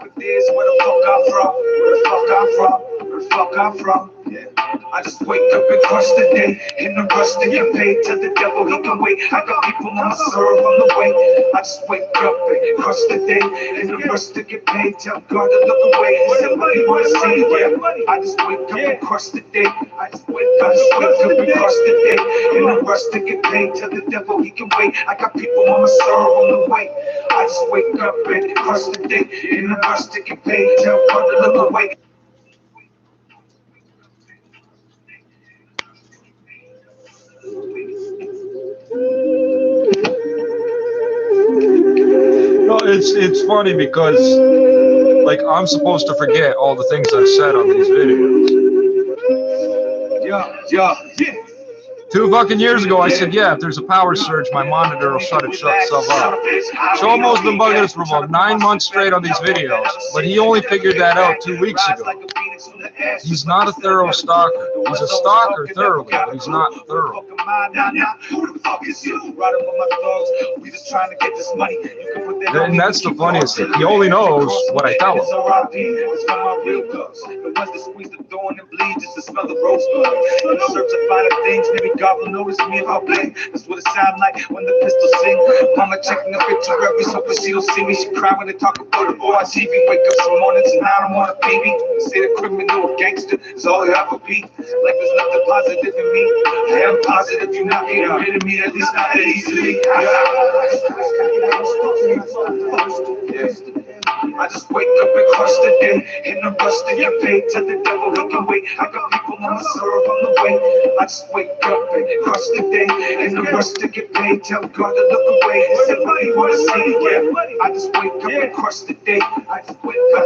it is. Where the fuck I'm from? Where the fuck I'm from? Where the fuck I'm from? Yeah. I just wake up and crush the day in the rush to get paid till the devil he can wait. I got people on my serve on the way. I just wake up and crush the day in the rush to get paid. Tell God to look away. Somebody wanna see it, yeah. I just wake up and crush the day. I just wake up and crush the day in the rush to get paid till the devil he can wait. I got people on my serve on the way. I just wake up and crush the day in the rush to get paid. Tell God to look away. No, it's funny because like I'm supposed to forget all the things I've said on these videos. Yeah. 2 fucking years ago, I said, yeah, if there's a power surge, my monitor will shut itself off. Chomo's been bugging us for about 9 months straight on these videos, but he only figured that out 2 weeks ago. He's not a thorough stalker. He's a stalker thoroughly, but he's not thorough. And that's the funniest thing. He only knows what I tell him. God will notice me if I blink. That's what it sound like when the pistol sing. Mama checking up into every so she don't see me. She cry when they talk about the boy on TV. Wake up some mornings and I don't want a baby. Say the criminal or gangster is all I ever be. Like there's nothing positive in me. I am positive you're not getting rid of me, at least not that easily. I just wake up and crush the day in the rush to get paid till the devil he can wait. I got people on my serve on the way. I just wake up and crush the day in the rush to get paid. Tell God to look away. Somebody wanna see it, yeah. I just wake up and crush the day. I just wake up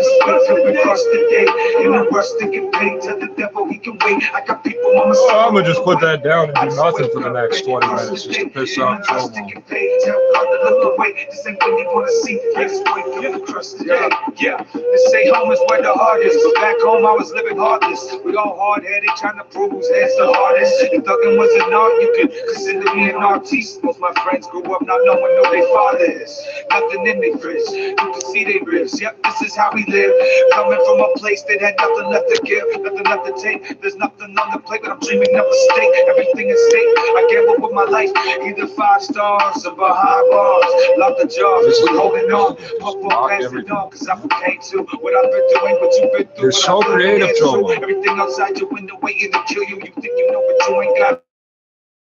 and crush the day in the rush to get paid till the devil he can wait. I got people on my serve. I'm gonna just put that down and do nothing for the next 20 minutes just to piss off Chomo. Tell God to look away. This ain't what he wanna see. I just wake up and crush the day. Yeah, they say home is where the heart is, but back home I was living heartless. We all hard-headed, trying to prove whose head's the hardest. If thugging was an art, you could consider me an artiste. Most my friends grew up not knowing who their father is. Nothing in their fridge, you can see they ribs. Yep, this is how we live. Coming from a place that had nothing left to give, nothing left to take. There's nothing on the plate, but I'm dreaming of a state. Everything is state. I gamble with my life, either 5 stars or behind bars. Love the jobs, we holding on. Pump up, pass it on. Cause I'm from K2. What I've been doing, what you've been through. You're so creative, Chomo. Everything outside your window waiting to kill you. You think you know, but you ain't got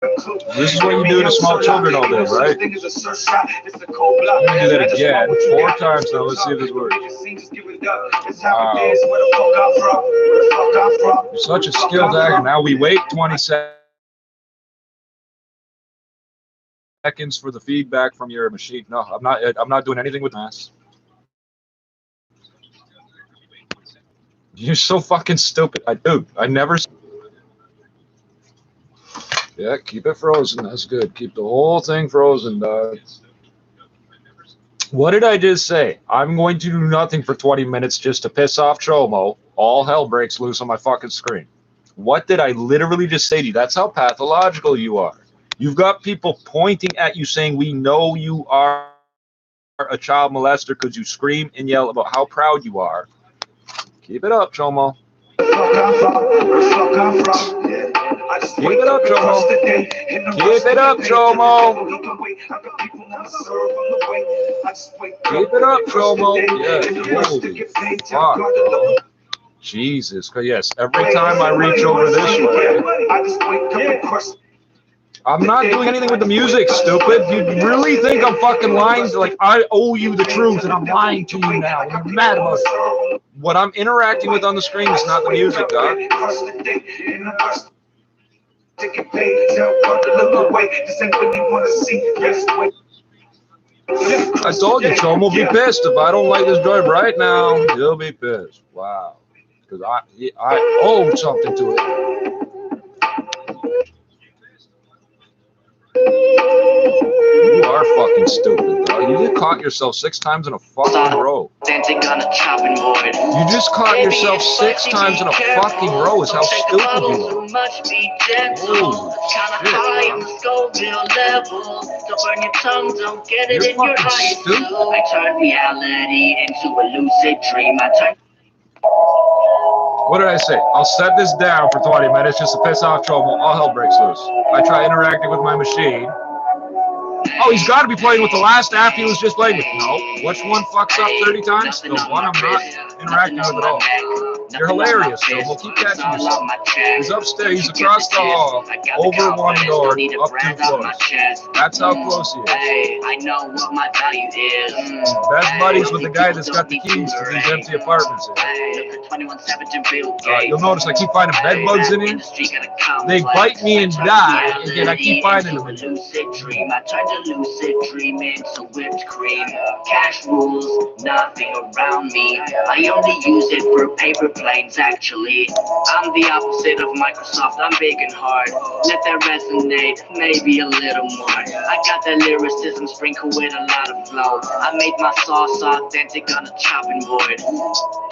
This is what you do to small children all day, right? I'm gonna do that again 4 times now. Let's see if this works. Wow. You're such a skilled actor. Now we wait 20 seconds for the feedback from your machine. No, I'm not doing anything with mass. You're so fucking stupid. I never. Yeah, keep it frozen. That's good. Keep the whole thing frozen, dog. What did I just say? I'm going to do nothing for 20 minutes just to piss off Chomo. All hell breaks loose on my fucking screen. What did I literally just say to you? That's how pathological you are. You've got people pointing at you saying, we know you are a child molester because you scream and yell about how proud you are. Keep it up, Chomo. Keep it up, Chomo. Keep it up, Chomo. Keep it up, Chomo. Yeah, holy fuck, bro. Jesus. Yes, every time I reach over this way. I'm not doing anything with the music, stupid. You really think I'm fucking lying? Like, I owe you the truth and I'm lying to you now. And you're mad about it. What I'm interacting with on the screen is not the music, dog. I told you, Chom will be pissed if I don't like this drive right now. He'll be pissed. Wow. Because I owe something to it. You are fucking stupid, dog. You just caught yourself 6 times in a fucking row. You just caught yourself 6 times in a fucking row is how stupid you are. Holy shit. You're fucking stupid. I turned reality into a lucid dream. What did I say? I'll set this down for 20 minutes just to piss off Trouble. All hell breaks loose. I try interacting with my machine. Oh, he's got to be playing with the last app he was just playing with. No. Which one fucks up 30 times? The one I'm not interacting with at all. You're hilarious, Trouble. Keep catching yourself. He's upstairs. He's across the hall. Over one door. Up 2 floors. That's how close he is. I know what my value is. Best buddies with the guy that's got the keys to these empty apartments here. You'll notice I keep finding bed bugs in here. They bite me and die, and then I keep finding them in here. I turned a lucid dream into whipped cream. Cash rules, nothing around me. I only use it for paper planes, actually. I'm the opposite of Microsoft, I'm big and hard. Let that resonate, maybe a little more. I got that lyricism sprinkled with a lot of flow. I made my sauce authentic on a chopping board.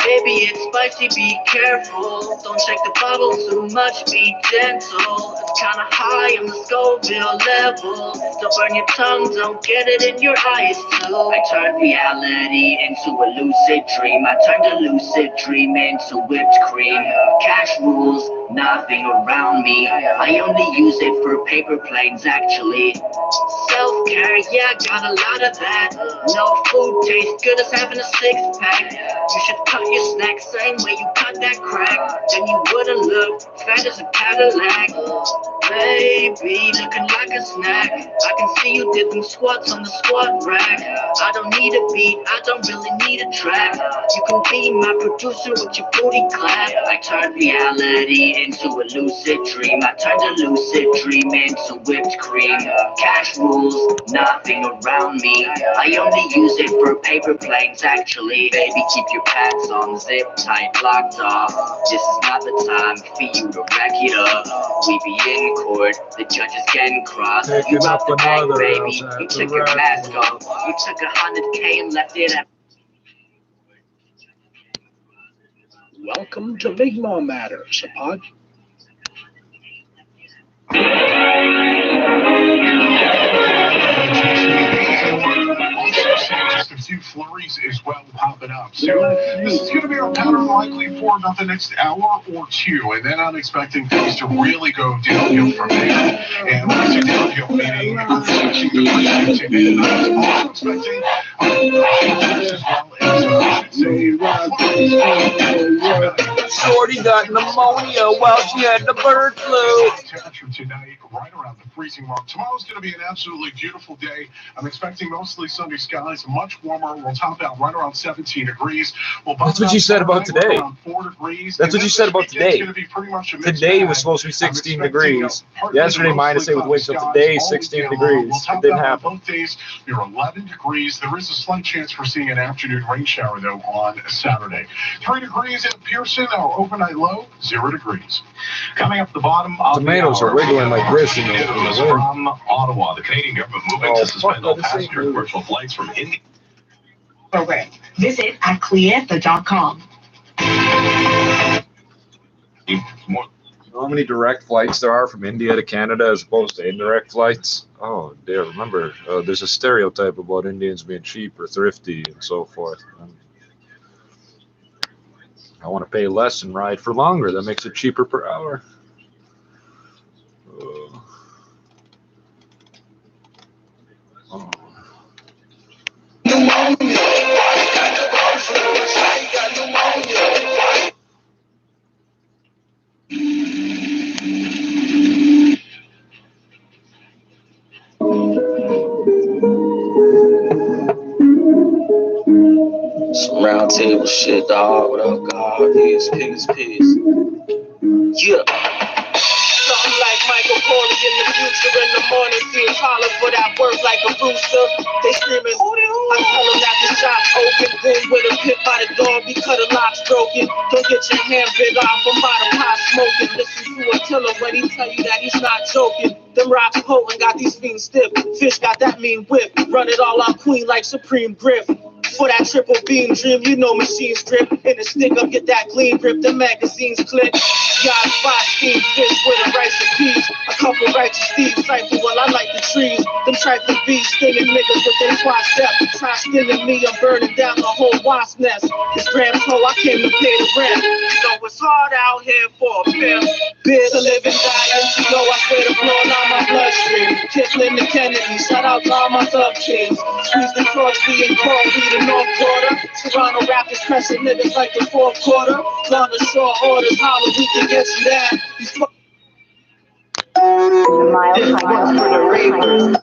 Baby, it's spicy, be careful. Don't check the bottle too much, be gentle. It's kinda high on the Scoville level. Don't burn your tongue, don't get it in your eyes too. I turned reality into a lucid dream. I turned a lucid dream into whipped cream. Cash rules, nothing around me. I only use it for paper planes, actually. Self-care, yeah, got a lot of that. No food tastes good as having a 6-pack. You should cut your snacks same way you cut that crack. Then you wouldn't look fat as a Cadillac. Baby, looking like a snack. I can see you did them squats on the squat rack. I don't need a beat, I don't really need a track. You can be my producer with your booty clap. I turned reality into a lucid dream. I turned a lucid dream into whipped cream. Cash rules, nothing around me. I only use it for paper planes, actually. Baby, keep your pants on, zip tight, locked off. This is not the time for you to rack it up. We be in court, the judge is getting cross. You robbed the bank, baby, you took your mask off. You took $100K and left it at. Welcome to Mi'kmaq Matters, a podcast. Just a few flurries as well popping up soon. This is going to be our pattern likely for about the next hour or 2, and then I'm expecting things to really go downhill from there. And when I say downhill, meaning switching to I'm also expecting as well as Shorty got pneumonia while she had the bird flu. Temperature tonight, right around the freezing mark. Tomorrow's going to be an absolutely beautiful day. I'm expecting mostly sunny skies, much warmer. We'll top out right around 17 degrees. That's what you said about today. Around 4 degrees. That's what you said about today. Today was supposed to be 16 degrees. Yesterday, -8 with wind. So today, 16 degrees. It didn't happen. Both days, you're 11 degrees. There is a slight chance for seeing an afternoon rain shower, though, on Saturday. 3 degrees at Pearson. Our overnight low, 0 degrees. Coming up the bottom of tomatoes are wiggling like this in the wind. From Ottawa, the Canadian government moving to suspend all passenger and commercial flights from India. Program. Visit at clienta.com. How many direct flights there are from India to Canada as opposed to indirect flights? Oh dear, remember, there's a stereotype about Indians being cheap or thrifty and so forth. I want to pay less and ride for longer. That makes it cheaper per hour. Oh. Some round table shit, dog. What up, God? Peace. Yeah. Something like Michael Corley in the future in the morning, seems holler for that work like a rooster. They screaming, I tell them that the shop's open. Boom with a pit by the door, because the lock's broken. Don't get your hand bit off, I'm by the pot smoking. Listen to Attila when he tell you that he's not joking. Them rocks potent, got these fiends stiff. Fish got that mean whip. Run it all out queen like Supreme Grip. For that triple beam dream, you know machines grip. In the stick up, get that clean grip, the magazines click. Y'all 5 steamed fish with a rice and peas. A couple righteous thieves, trifle, well I like the trees. Them trifling bees, stinging niggas with their quadstep. Try stinging me, I'm burning down the whole wasp nest. It's Grand Pro, I came to pay the rent. You know it's hard out here for a pimp. Biz to live and die, NCO, I swear to blow on my bloodstream. Kissling the Kennedy, shout out to all my sub teams. Squeeze the Crosby and Cold, we the North Quarter. Toronto Raptors pressing niggas like the 4th quarter. Long and short orders, holler, we can get you that. This one's for the Ravens.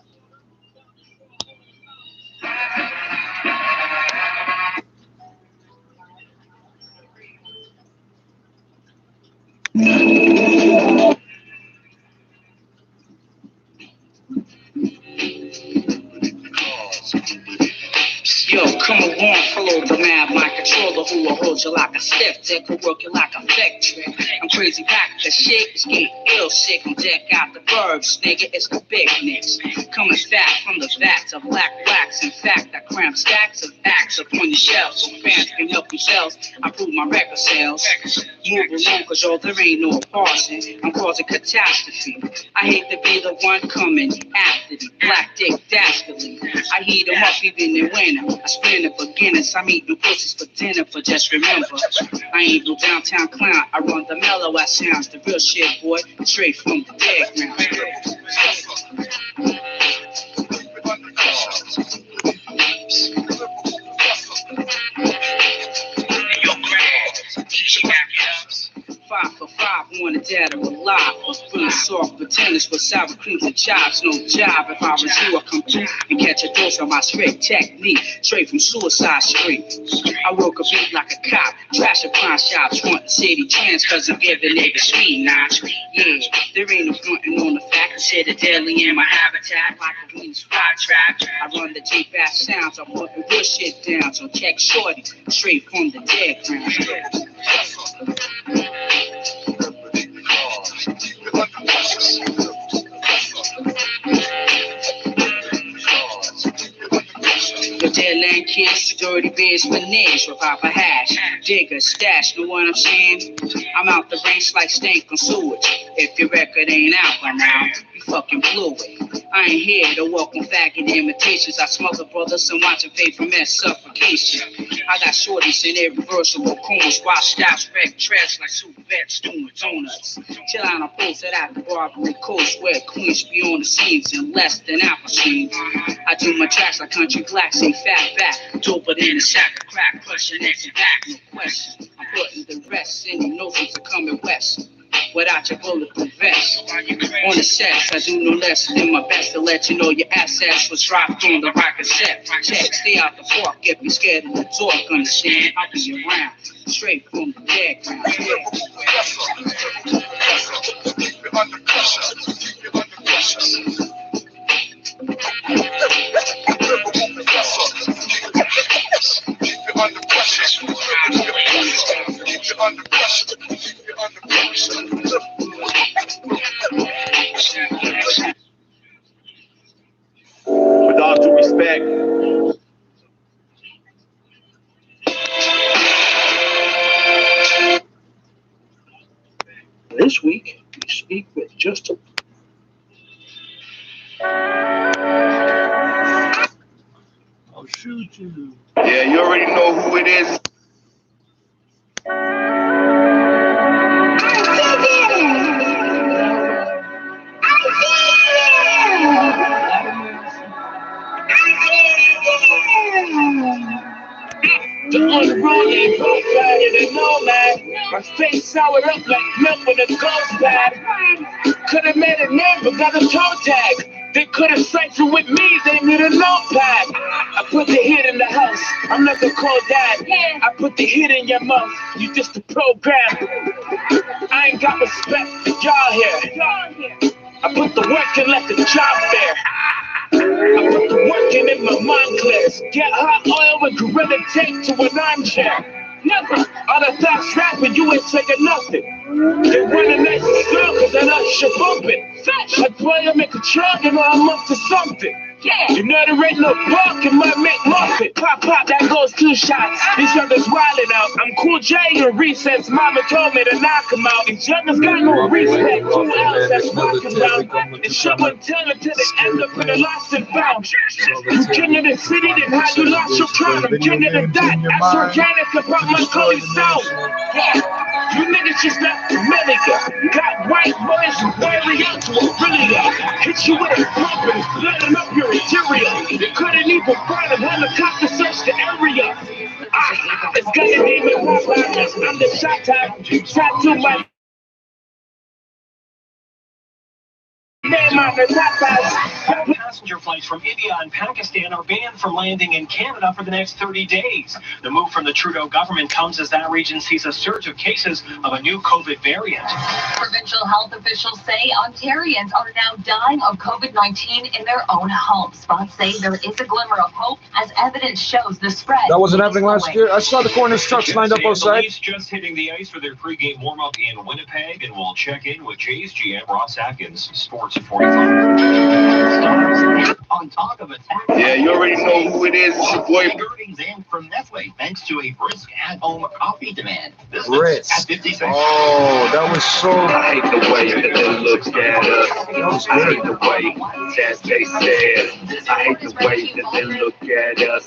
Yo, come along, follow the map, my controller who will hold you like a stiff dick, will work you like a flick trick. I'm crazy back, the shit is getting ill sick. I'm deck out the burbs, nigga, it's the big nicks. Coming fat from the vats of black wax. In fact, I cramp stacks of acts upon your shelves so fans can help themselves. I prove my record sales. Move along, cause yo, there ain't no pausing. I'm causing catastrophe. I hate to be the one coming after the black dick dastardly. I heat them up even in winter. I spin the beginners. I'm eating pussies for dinner, but just remember, I ain't no downtown clown. I run the mellow ass sounds, the real shit, boy, straight from the dead ground. Five for five, wanted that or alive. Really soft pretenders with sour creams and chives. No job. If I was you, I'd come through and catch a dose of my straight technique. Straight from Suicide Street. I work a beat like a cop. Trash a pawn shops, wanting city trends, cause I'm giving niggas sweet notch. Yeah, there ain't no frontin' on the fact. I said the deadly in my habitat like a green spot trap. I run the deep ass sounds. I'm putting real shit down. So check shorty, straight from the dead ground. The dead land kids, dirty beers, finesse, revive a hash, digger, stash, know what I'm saying? I'm out the range like stank on sewage. If your record ain't out by now, You fucking blew it. I ain't here to welcome faggot imitations. I smother brothers and watch them pay for mass suffocation. I got shorties in irreversible comas, while styles wreck trash like super vets doing donuts. Chill out on post at the Barbary Coast where queens be on the scenes and less than apple streams. I do my tracks like country blacks ain't fat back, doper than a sack of crack, crushing neck and back, no question. I'm putting the rest in the notions of coming west. Without your bulletproof vest. On the sets, I do no less than my best to let you know your assets was dropped on the rocket set. Check, stay out the park, get me scared in the talk, understand? I'll be around, straight from the dead ground. Keep it under pressure, keep it under pressure. Keep it under pressure, keep it under pressure, keep it under pressure. With all due respect, This week, we speak with just a... I'll shoot you. yeah, you already know who it is. The unruly profile than no man. My face soured up like milk when it goes bad. Could've made a name but got a toe tag. They couldn't cipher with me, they need a notepad. I put the hit in the house, I'm not the cold dad. I put the hit in your mouth, you just a program. I ain't got respect for y'all here. I put the work and let the job there. I put the work in my mind clears. Get hot oil with gorilla tape to an armchair. Never. All the thoughts rapping, you ain't saying nothing. They wanna make me slow cause I know shit bumping. Like boy, I'm in control, you know I'm up to something. Yeah. You know there ain't no buck in my make muffin. Pop, pop, that goes 2 shots. These youngers wildin' out. I'm Cool J in recess. Mama told me to knock him out. These youngers got no respect. 2 L's, that's rockin' out. And shit wouldn't tell until they end up in a lost and found. You king of the city, then how you lost your crown. I'm king of the dot. That's organic about my color sound. Yeah. You niggas just not familiar. Got white boys from barely out to a brilliant. Hit you with a pump and flooding up your interior. You couldn't even find a helicopter search the area. It's gonna be me Popeye. I'm the shot time. Shot to my name on the top side. Passenger flights from India and Pakistan are banned from landing in Canada for the next 30 days. The move from the Trudeau government comes as that region sees a surge of cases of a new COVID variant. Provincial health officials say Ontarians are now dying of COVID-19 in their own homes. Spots say there is a glimmer of hope as evidence shows the spread. That wasn't happening last year. I saw the Cornish trucks lined up outside. The Leafs just hitting the ice for their pregame warm-up in Winnipeg, and we'll check in with Jays GM Ross Atkins, Sports 45. On top of attack. Yeah, you already know who it is. It's your boy. Earnings and from Nestle, thanks to a brisk at-home coffee demand. Brisk. At 50 cents. Oh, that was so. I hate the way that they look at us. I hate the way that they said. I hate the way that they look at us.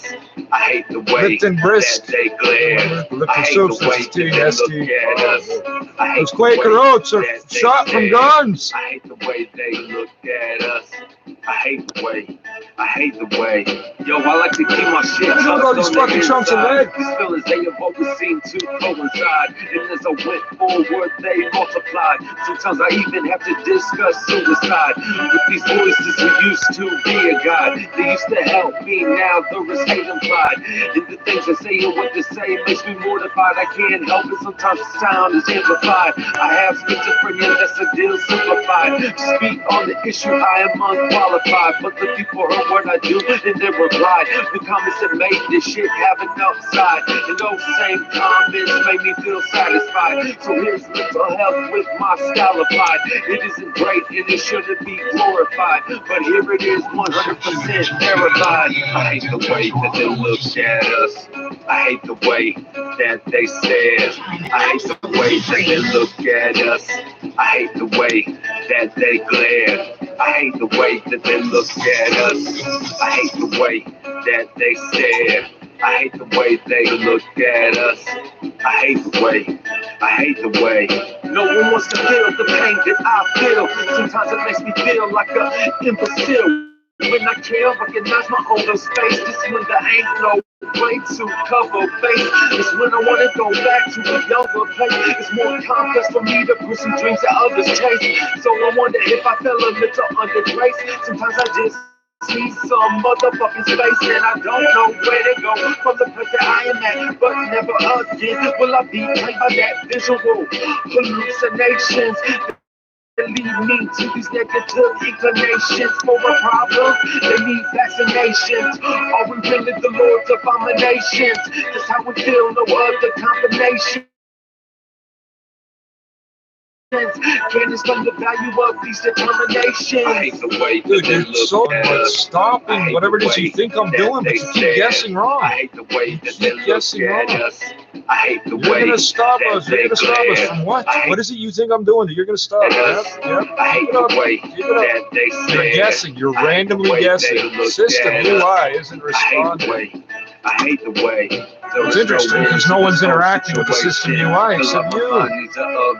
I hate the way that they glare. I hate the way that they look at us. I hate Those Quaker Oats are shot from guns. I hate the way they look at us. I hate the way. I hate the way. Yo, I like to keep my shit. Look at all these fucking chunks of lead. These feelings they have always seemed to coincide. And as I went forward, they multiplied. Sometimes I even have to discuss suicide with these voices who used to be a god. They used to help me, now there is hate implied. And the things I say and what they say makes me mortified. I can't help it, sometimes the sound is amplified. I have schizophrenia, that's a deal simplified. To speak on the issue, I am unqualified. But the people heard what I do and they replied. The comments that made this shit have an upside. And those same comments made me feel satisfied. So here's mental health with my style applied. It isn't great and it shouldn't be glorified. But here it is, 100% verified. I hate the way that they look at us. I hate the way that they said. I hate the way that they look at us. I hate the way that they glare. I hate the way that they look at us. I hate the way that they stare. I hate the way they look at us. I hate the way. I hate the way. No one wants to feel the pain that I feel. Sometimes it makes me feel like an imbecile. When I can't recognize my own space, this is when there ain't no way to cover face. It's when I want to go back to a younger place. It's more complex for me to pursue dreams that others chase. So I wonder if I fell a little under grace. Sometimes I just see some motherfucking space, and I don't know where to go from the place that I am at. But never again will I be played by that visual hallucinations that lead me to these negative inclinations. For a problem, they need vaccinations. Are we really the Lord's abominations? That's how we feel, no other combination. Can't explain the value of these determinations. I hate the way that they look So at us. stopping whatever it is you think I'm doing, but you keep guessing wrong. I hate the way that they look guessing at wrong. us. I hate the You're way gonna stop that us. You're they gonna stop us glare. from what? I hate What is it you think I'm doing? You're gonna stop. us. Yep. I hate the way that they stare. You're guessing. You're I hate the randomly way guessing. they look System at UI us. isn't I hate the responding. way. I hate the way. It's interesting because no one's interacting with the system UI except you.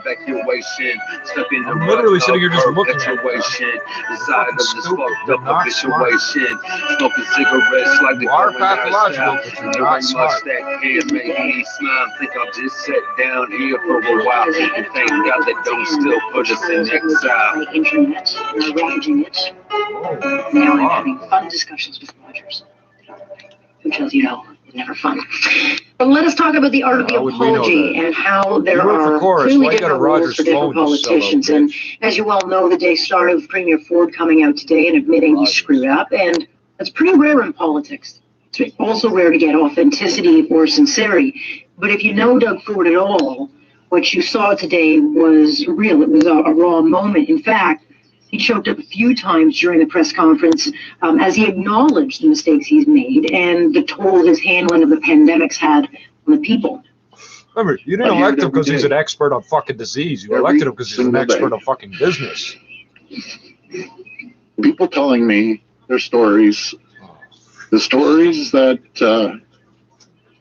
Evacuation, stuck in the I'm literally sitting here just looking at it. perpetuation, inside of this Stupid. fucked You're up not smart. habituation, smoking cigarettes like the You are pathological, but you're not smart. That can make me smile. Think I'll just sit down here for a while and thank God they don't still put us in exile. Like internet, they're ravaging it. Now I'm having fun discussions with Rogers. Because, you know, it's never fun. But let us talk about the art of the apology and how there are clearly different rules for different politicians. And as you well know, the day started with Premier Ford coming out today and admitting he screwed up. And that's pretty rare in politics. It's also rare to get authenticity or sincerity. But if you know Doug Ford at all, what you saw today was real. It was a raw moment. In fact, he choked up a few times during the press conference as he acknowledged the mistakes he's made and the toll his handling of the pandemic's had on the people. Remember, you didn't elect him because he's an expert on fucking disease. You elected him because he's an expert on fucking business. People telling me their stories, the stories that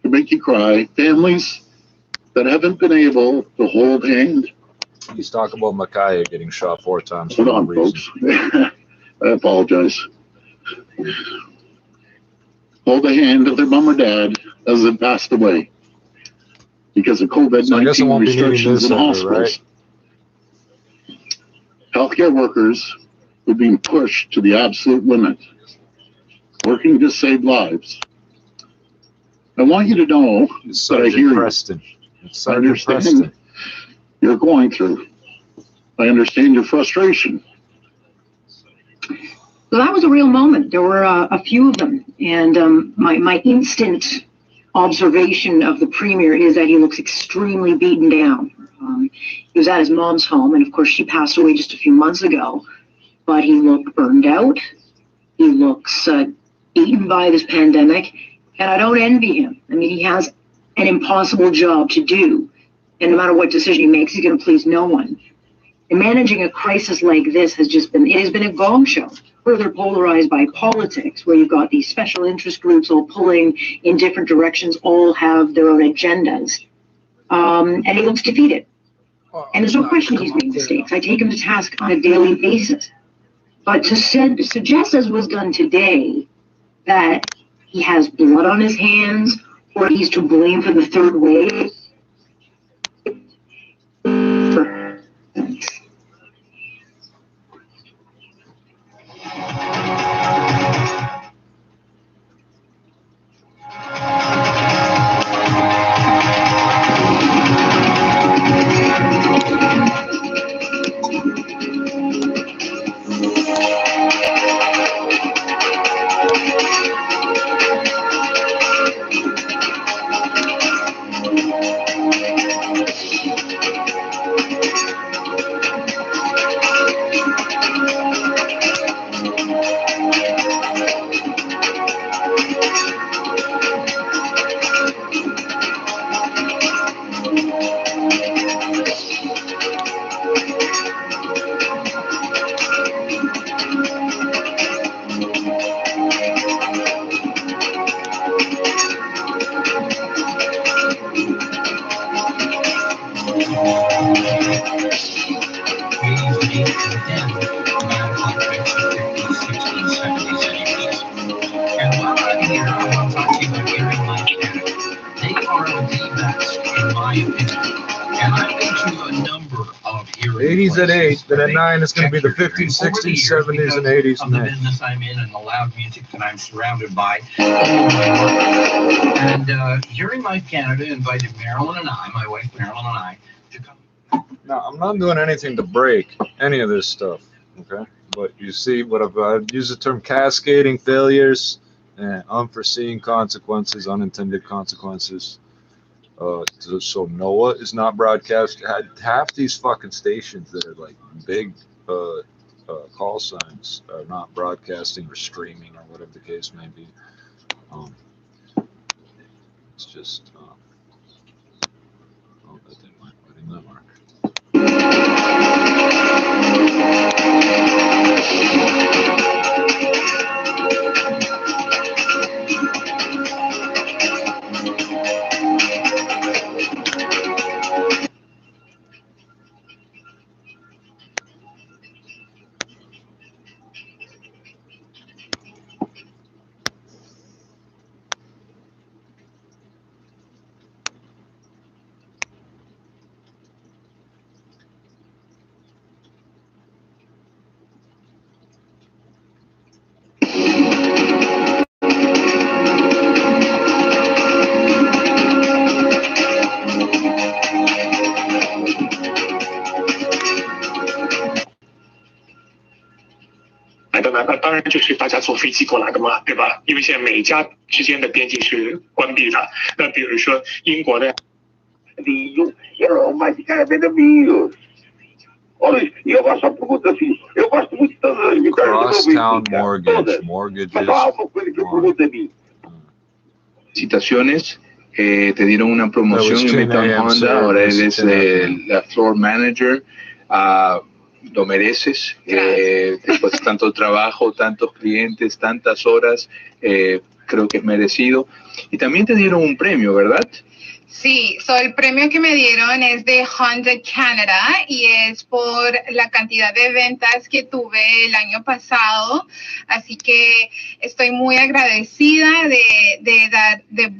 make you cry, families that haven't been able to hold hand. He's talking about Micaiah getting shot 4 times. Hold on, folks. I apologize. Hold the hand of their mom or dad as they passed away because of COVID-19 restrictions in hospitals. Right? Healthcare workers are being pushed to the absolute limit, working to save lives. I want you to know that I hear Preston. I understand you're going through. I understand your frustration. So that was a real moment. There were a few of them. And my instant observation of the premier is that he looks extremely beaten down. He was at his mom's home, and of course she passed away just a few months ago. But he looked burned out. He looks eaten by this pandemic. And I don't envy him. I mean, he has an impossible job to do. And no matter what decision he makes, he's going to please no one. And managing a crisis like this has been a gong show, further polarized by politics, where you've got these special interest groups all pulling in different directions, all have their own agendas. And he looks defeated. And there's no question he's made mistakes. I take him to task on a daily basis. But to suggest, as was done today, that he has blood on his hands or he's to blame for the third wave, 50s at 8, then at 9 it's going to be the 50s, 60s, 70s, and 80s. Of the business I'm in and the loud music that I'm surrounded by. And Hearing Life Canada invited Marilyn and I, my wife Marilyn and I, to come. Now, I'm not doing anything to break any of this stuff, okay? But you see what I've used the term cascading failures and unforeseen consequences, unintended consequences. So NOAA is not broadcast. Half these fucking stations that are like big call signs are not broadcasting or streaming or whatever the case may be. It's just oh, that didn't work.那当然就是大家坐飞机过来的嘛，对吧？因为现在每一家之间的边境是关闭的。那比如说英国的，mas cara venda vinho. Olha, eu gosto só pergunta assim, eu gosto muito de Crosstown mortgages. Situaciones, te dieron una promoción en Honda, ahora eres la floor manager. Lo mereces, después de tanto trabajo, tantos clientes, tantas horas, creo que es merecido. Y también te dieron un premio, ¿verdad? Sí, el premio que me dieron es de Honda Canada y es por la cantidad de ventas que tuve el año pasado, así que estoy muy agradecida de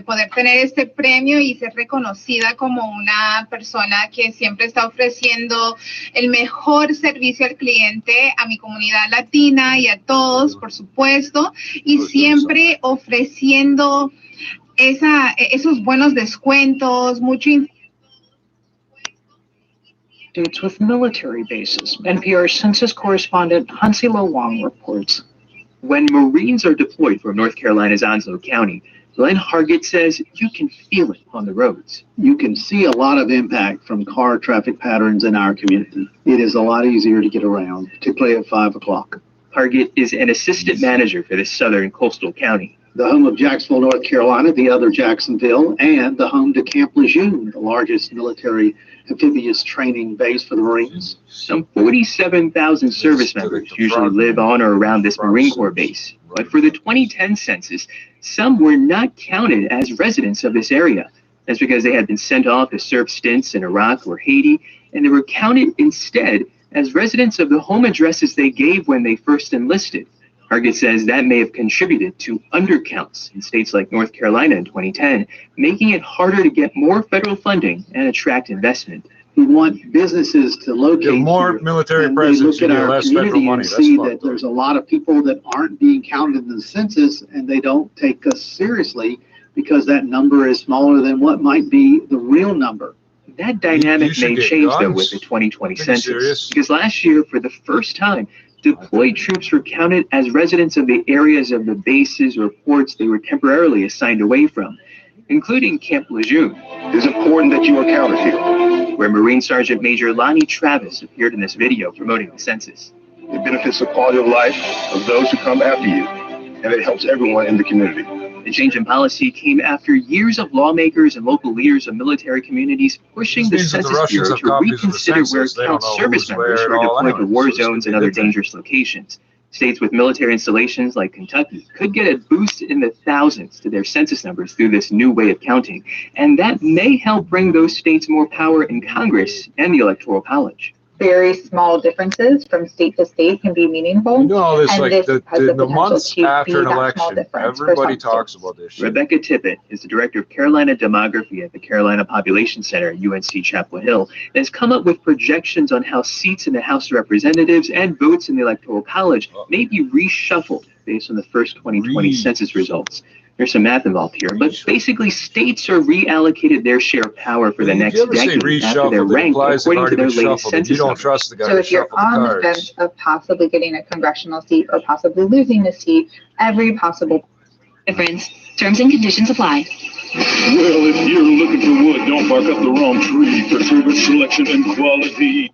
poder tener este premio y ser reconocida como una persona que siempre está ofreciendo el mejor servicio al cliente, a mi comunidad latina y a todos, por supuesto, y siempre ofreciendo esos buenos descuentos, States with military bases. NPR census correspondent Hansilo Wang reports. When Marines are deployed from North Carolina's Onslow County, Glenn Hargett says you can feel it on the roads. You can see a lot of impact from car traffic patterns in our community. It is a lot easier to get around, particularly at 5 o'clock. Hargett is an assistant manager for this southern coastal county. The home of Jacksonville, North Carolina, the other Jacksonville, and the home to Camp Lejeune, the largest military amphibious training base for the Marines. Some 47,000 service members usually live on or around this Marine Corps base. But for the 2010 census, some were not counted as residents of this area. That's because they had been sent off to serve stints in Iraq or Haiti, and they were counted instead as residents of the home addresses they gave when they first enlisted. Hargett says that may have contributed to undercounts in states like North Carolina in 2010, making it harder to get more federal funding and attract investment. We want businesses to locate more military presence, look at our community and see that there's a lot of people that aren't being counted in the census, and they don't take us seriously because that number is smaller than what might be the real number. That dynamic may change, though, with the 2020 census, because last year, for the first time, deployed troops were counted as residents of the areas of the bases or ports they were temporarily assigned away from, including Camp Lejeune. It is important that you are counted here, where Marine Sergeant Major Lonnie Travis appeared in this video promoting the census. It benefits the quality of life of those who come after you, and it helps everyone in the community. The change in policy came after years of lawmakers and local leaders of military communities pushing the Census Bureau to reconsider where it counts service members who are deployed to war zones and other dangerous locations. States with military installations like Kentucky could get a boost in the thousands to their census numbers through this new way of counting, and that may help bring those states more power in Congress and the Electoral College. very small differences from state to state can be meaningful. You know all this, and like this the has the months potential to after be an that small election, difference for everybody some talks states. about this shit. Rebecca Tippett is the director of Carolina Demography at the Carolina Population Center at UNC Chapel Hill, and has come up with projections on how seats in the House of Representatives and votes in the Electoral College may be reshuffled based on the first 2020 census results. There's some math involved here, but basically states are reallocated their share of power for the next decade after they're ranked according to their latest census you don't numbers. trust the guy So to if you're shuffle on the the cards. fence of possibly getting a congressional seat or possibly losing a seat, every possible difference. Terms and conditions apply. Well, if you're looking for wood, don't bark up the wrong tree. For service, selection, and quality.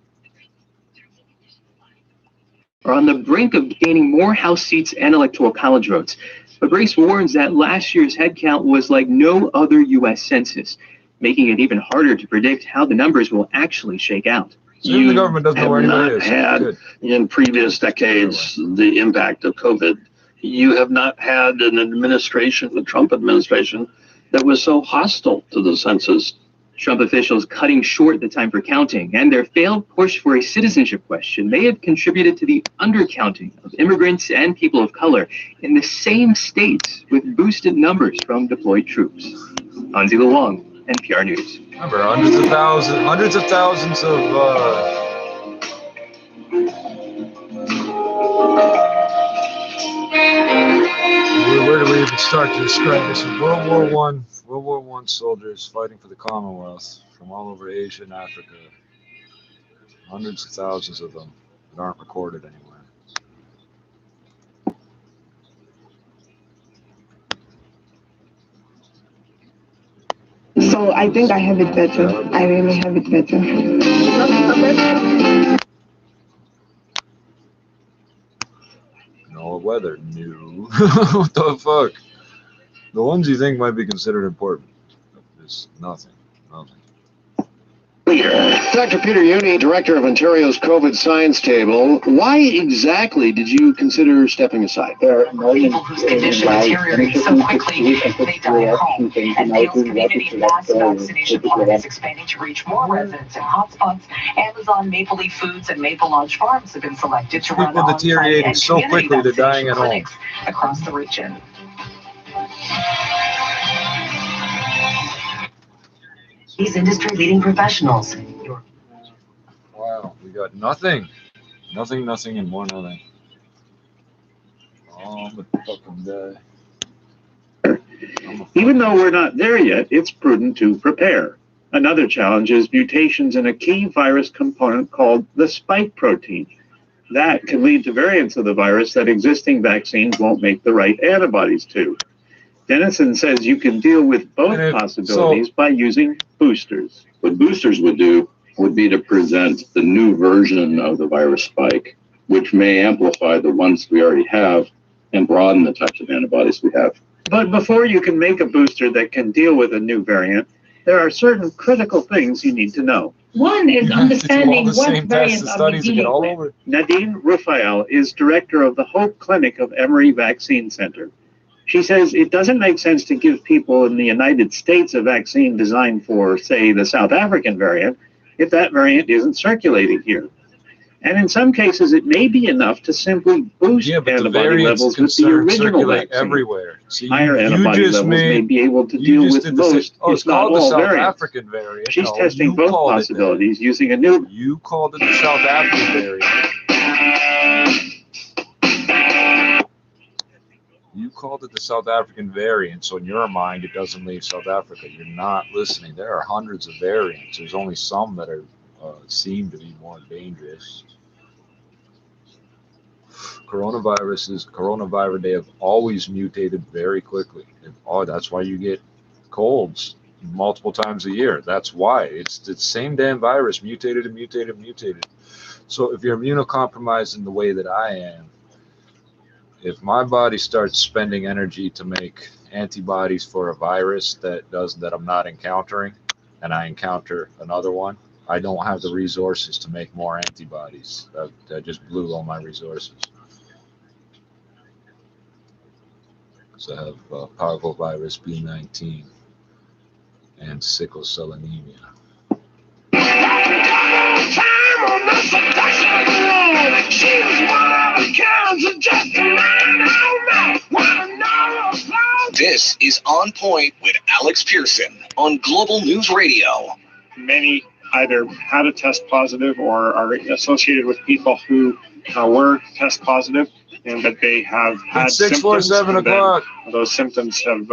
Are on the brink of gaining more House seats and Electoral College votes. But Grace warns that last year's headcount was like no other U.S. census, making it even harder to predict how the numbers will actually shake out. So the government doesn't know where anybody is. Had in previous decades the impact of COVID. You have not had an administration, the Trump administration, that was so hostile to the census. Trump officials cutting short the time for counting and their failed push for a citizenship question may have contributed to the undercounting of immigrants and people of color in the same states with boosted numbers from deployed troops. Hansi Luong, NPR News. Remember, hundreds of thousands of where do we even start to describe this? World War I soldiers fighting for the Commonwealth from all over Asia and Africa. Hundreds of thousands of them that aren't recorded anywhere. So I think I have it better. I really have it better. No weather, new. What the fuck? The ones you think might be considered important. There's nothing. Dr. Peter Uni, director of Ontario's COVID science table. Why exactly did you consider stepping aside? There are millions whose condition deteriorates so quickly they die at home. And Pale's community mass vaccination plan is expanding to reach more residents in hotspots. Amazon, Maple Leaf Foods, and Maple Lodge Farms have been selected to run People deteriorating on-site so and community quickly they're dying at home. clinics across the region. These industry-leading professionals. Wow, we got nothing, and more nothing. Oh, I'm a fucking die. Even though we're not there yet, it's prudent to prepare. Another challenge is mutations in a key virus component called the spike protein. That can lead to variants of the virus that existing vaccines won't make the right antibodies to. Dennison says you can deal with both possibilities by using boosters. What boosters would do would be to present the new version of the virus spike, which may amplify the ones we already have and broaden the types of antibodies we have. But before you can make a booster that can deal with a new variant, there are certain critical things you need to know. One is understanding what variant are we dealing with. Nadine Rufael is director of the Hope Clinic of Emory Vaccine Center. She says it doesn't make sense to give people in the United States a vaccine designed for, say, the South African variant, if that variant isn't circulating here. And in some cases, it may be enough to simply boost antibody levels with the original vaccine. Everywhere. So higher antibody levels may be able to deal with most, if not all, variants. African variant. She's testing both possibilities using a new... You called it the South African variant. You called it the South African variant, so in your mind, it doesn't leave South Africa. You're not listening. There are hundreds of variants. There's only some that are seem to be more dangerous. Coronavirus, they have always mutated very quickly. That's why you get colds multiple times a year. That's why. It's the same damn virus, mutated and mutated and mutated. So if you're immunocompromised in the way that I am, if my body starts spending energy to make antibodies for a virus that I'm not encountering, and I encounter another one, I don't have the resources to make more antibodies. That just blew all my resources. So I have parvovirus B19 and sickle cell anemia. time on the seduction road. She was one of a kind, so just a man on me. Wanna know about. This is On Point with Alex Pearson on Global News Radio. Many either had a test positive or are associated with people who were test positive, and that they have had symptoms. 7 o'clock. Those symptoms have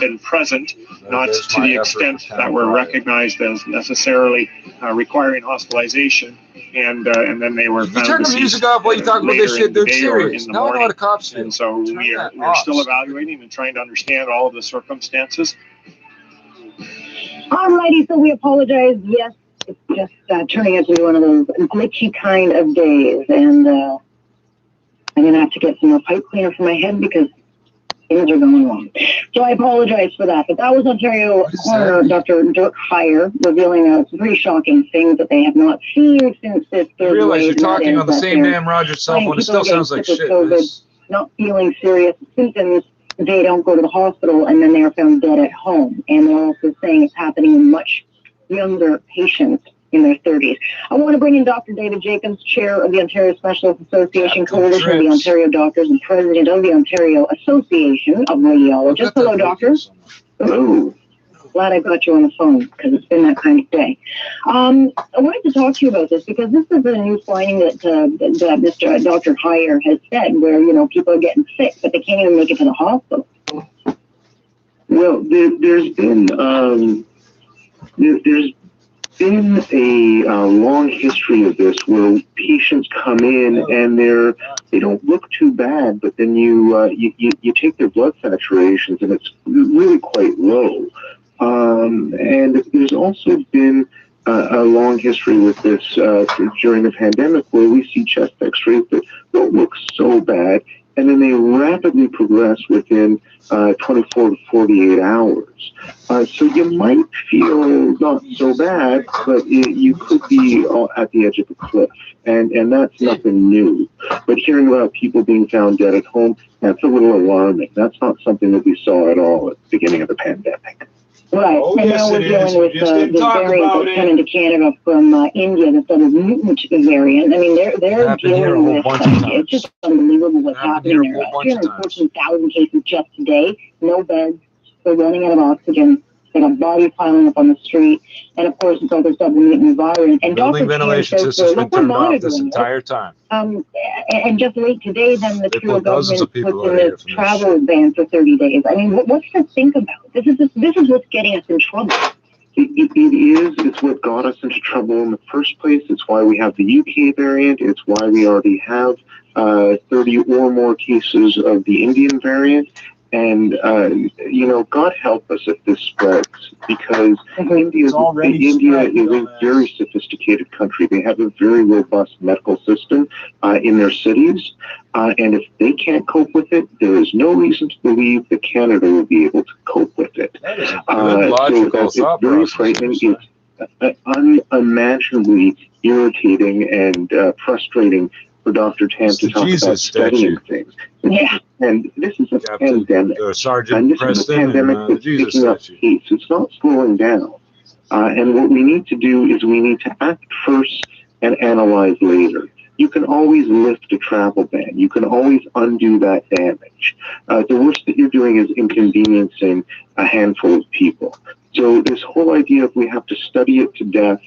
been present, not to the extent that were recognized as necessarily requiring hospitalization, and then they were You found turn the deceased music off while you talk about this later shit. in the They're day or serious. in the Now I know morning. how the cops do. And so we're still evaluating and trying to understand all of the circumstances. Alrighty, so we apologize. Yes, it's just turning out to be one of those glitchy kind of days, and I'm going to have to get some more pipe cleaner for my head because things are going wrong. So I apologize for that. But that was Ontario coroner Dr. Dirk Heyer revealing some pretty shocking things that they have not seen since this third wave. You realize you're talking on the that same damn Rogers cell phone. It still sounds like shit. COVID, not feeling serious symptoms, they don't go to the hospital, and then they are found dead at home. And they're also saying it's happening in much younger patients in their 30s. I want to bring in Dr. David Jacobs, chair of the Ontario Specialist Association, Coalition of the Ontario Doctors, and president of the Ontario Association of Radiologists. Hello, doctor. Hello. Glad I got you on the phone because it's been that kind of day. I wanted to talk to you about this because this is a new finding that Mr. Dr. Heyer has said, where people are getting sick, but they can't even make it to the hospital. Well, there's been a long history of this where patients come in and they don't look too bad, but then you take their blood saturations and it's really quite low. And there's also been a long history with this during the pandemic, where we see chest x-rays that don't look so bad, and then they rapidly progress within 24 to 48 hours. So you might feel not so bad, but you could be at the edge of a cliff, and that's nothing new. But hearing about people being found dead at home, that's a little alarming. That's not something that we saw at all at the beginning of the pandemic. Right, and now we're dealing with the variant that's coming to Canada from India, the sort of mutant variant. I mean, they're dealing with, it's just unbelievable what's happening there. 214,000 cases just today, no beds, they're running out of oxygen, they got bodies piling up on the street, and of course it's all this double mutant virus. And building ventilation system's been turned off this entire time. And just late today, then the federal government puts in this travel ban for 30 days. I mean, what's to think about? This is what's getting us in trouble. It is. It's what got us into trouble in the first place. It's why we have the UK variant. It's why we already have 30 or more cases of the Indian variant. And, God help us if this spreads, because India is a very sophisticated country. They have a very robust medical system in their cities. And if they can't cope with it, there is no reason to believe that Canada will be able to cope with it. That is a good logical thought process. Very frightening. It's unimaginably irritating and frustrating for Dr. Tam to talk about studying things. Yeah. And this is a pandemic. Sergeant and this is a pandemic that's picking up pace. It's not slowing down. And what we need to do is we need to act first and analyze later. You can always lift a travel ban. You can always undo that damage. The worst that you're doing is inconveniencing a handful of people. So this whole idea of we have to study it to death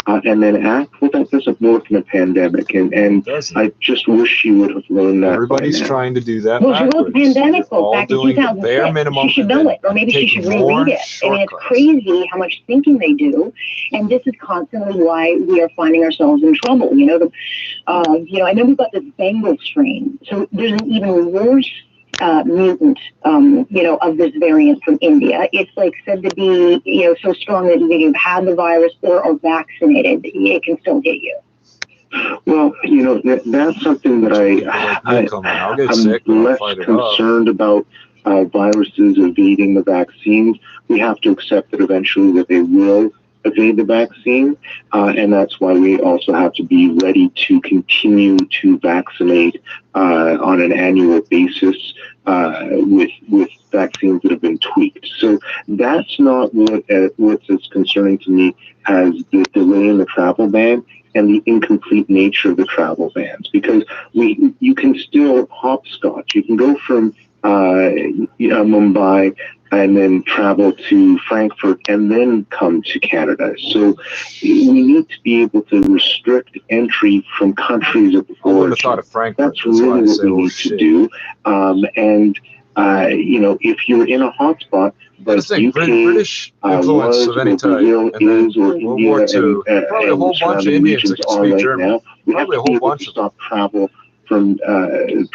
and then act, well, that doesn't work in a pandemic. And I just wish she would have learned that. Everybody's trying to do that. Well, she wrote the pandemic book back in 2006. She should know it, or maybe she should reread it. I mean, it's crazy how much thinking they do, and this is constantly why we are finding ourselves in trouble. I know we've got this Bengal strain, so there's an even worse mutant, of this variant from India. It's said to be, so strong that you've had the virus or are vaccinated, it can still hit you. Well, that's something that I'm less concerned about. Viruses evading the vaccines. We have to accept that eventually that they will evade the vaccine, and that's why we also have to be ready to continue to vaccinate on an annual basis with vaccines that have been tweaked. So that's not what's as concerning to me as the delay in the travel ban and the incomplete nature of the travel bans, because you can still hopscotch. You can go from Mumbai and then travel to Frankfurt and then come to Canada. So we need to be able to restrict entry from countries of origin. That's really what we need to do. If you're in a hotspot, but UK British influence of any type, and then World War II, probably a whole bunch of Indians that can speak German. We have to be able to stop travel from the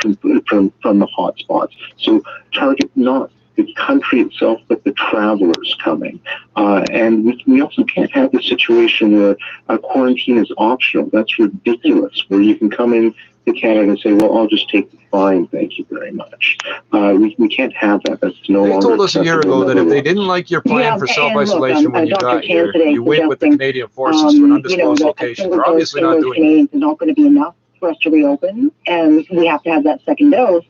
hotspots. So target not the country itself, but the travelers coming. And we also can't have the situation where a quarantine is optional. That's ridiculous, where you can come in to Canada and say, well, I'll just take the fine, thank you very much. We can't have that. That's no longer. They told us a year ago that if they didn't like your plan for self-isolation when you got here, you went with the Canadian forces to an undisclosed location. They're obviously not doing Canadians is not going to be enough for us to reopen, and we have to have that second dose.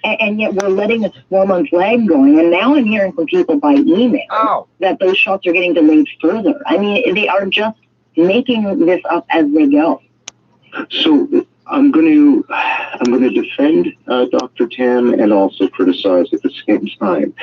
And yet we're letting this 4-month lag going. And now I'm hearing from people by email that those shots are getting delayed further. I mean, they are just making this up as they go. So I'm going to defend Dr. Tam and also criticize at the same time.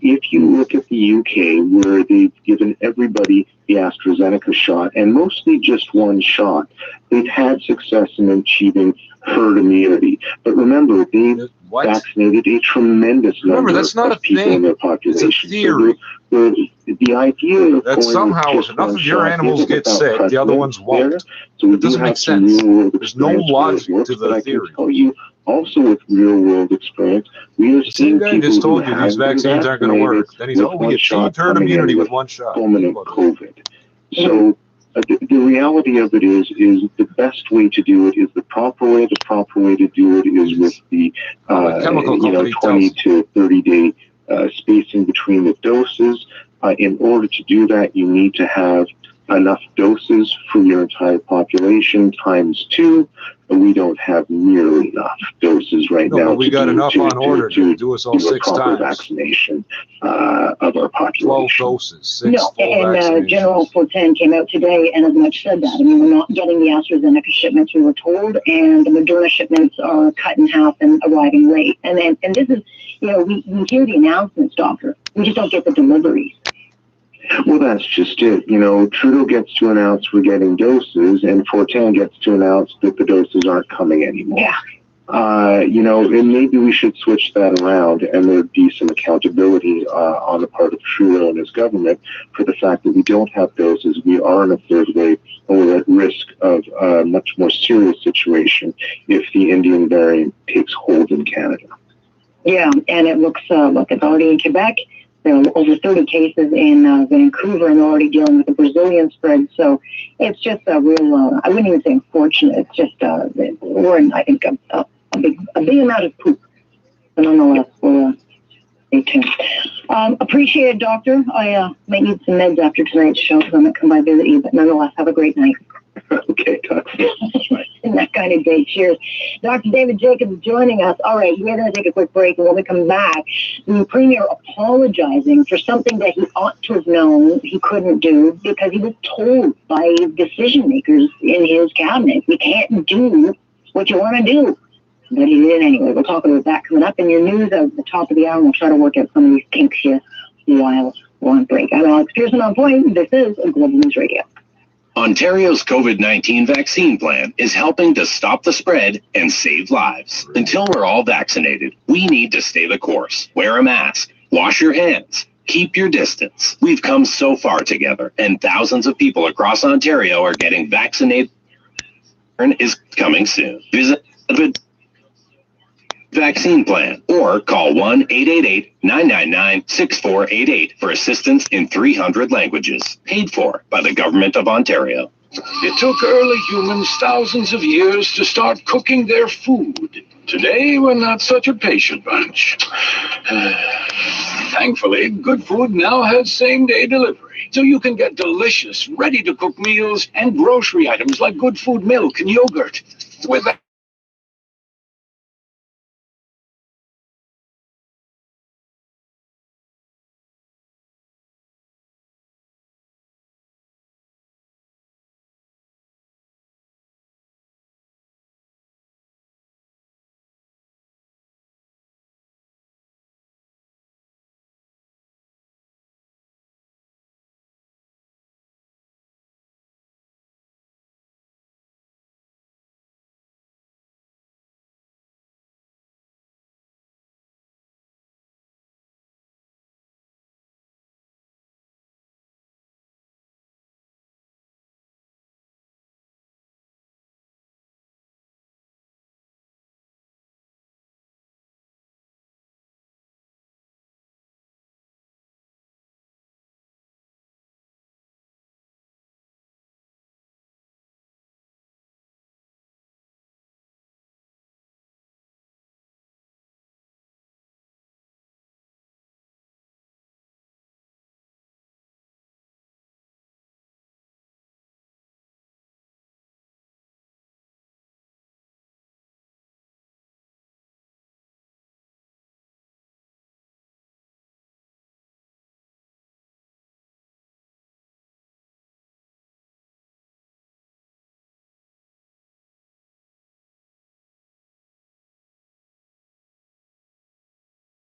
If you look at the UK, where they've given everybody the AstraZeneca shot, and mostly just one shot, they've had success in achieving herd immunity. But remember, they've vaccinated a tremendous number of people in their population. It's a theory. So the idea of that somehow if enough of your animals get sick, the other ones won't. So it doesn't make sense. There's no logic to the theory. Also, with real-world experience, we have seen people just told you these vaccines aren't going to work. Then he's we achieved herd immunity with one shot. COVID. So the reality of it is the best way to do it is the proper way. The proper way to do it is with the 20 to 30 day spacing between the doses. In order to do that, you need to have enough doses for your entire population times 2. We don't have nearly enough doses right now. But we got enough on order to do us all 6 times. Vaccination of our population. 12 doses. 6 and General Fortin came out today and as much said that. I mean, we're not getting the AstraZeneca shipments we were told, and the Moderna shipments are cut in half and arriving late. And this is, we hear the announcements, Doctor. We just don't get the deliveries. Well, that's just it. Trudeau gets to announce we're getting doses, and Fortin gets to announce that the doses aren't coming anymore. Yeah. And maybe we should switch that around, and there'd be some accountability on the part of Trudeau and his government for the fact that we don't have doses. We are in a third wave, and we're at risk of a much more serious situation if the Indian variant takes hold in Canada. Yeah, and it looks like it's already in Quebec. There are over 30 cases in Vancouver, and already dealing with the Brazilian spread. So it's just a real, I wouldn't even say unfortunate. It's just, we're in, I think, a big amount of poop. But nonetheless, we'll stay tuned. Appreciate it, Doctor. I might need some meds after tonight's show, because I might come by visit you. But nonetheless, have a great night. Okay, talk to you. In that kind of day. Cheers. Dr. David Jacobs is joining us. All right, we're going to take a quick break, and when we come back, the Premier apologizing for something that he ought to have known he couldn't do because he was told by decision makers in his cabinet, you can't do what you want to do. But he did anyway. We'll talk about that coming up in your news at the top of the hour, and we'll try to work out some of these kinks here while we're on break. I'm Alex Pearson on point. This is Global News Radio. Ontario's COVID-19 vaccine plan is helping to stop the spread and save lives. Until we're all vaccinated, we need to stay the course. Wear a mask, wash your hands, keep your distance. We've come so far together, and thousands of people across Ontario are getting vaccinated. Is coming soon. Visit the vaccine plan or call 1-888-999-6488 for assistance in 300 languages, paid for by the Government of Ontario. It took early humans thousands of years to start cooking their food. Today, we're not such a patient bunch. Thankfully, good food now has same-day delivery. so you can get delicious, ready-to-cook meals and grocery items like good food milk and yogurt. With that,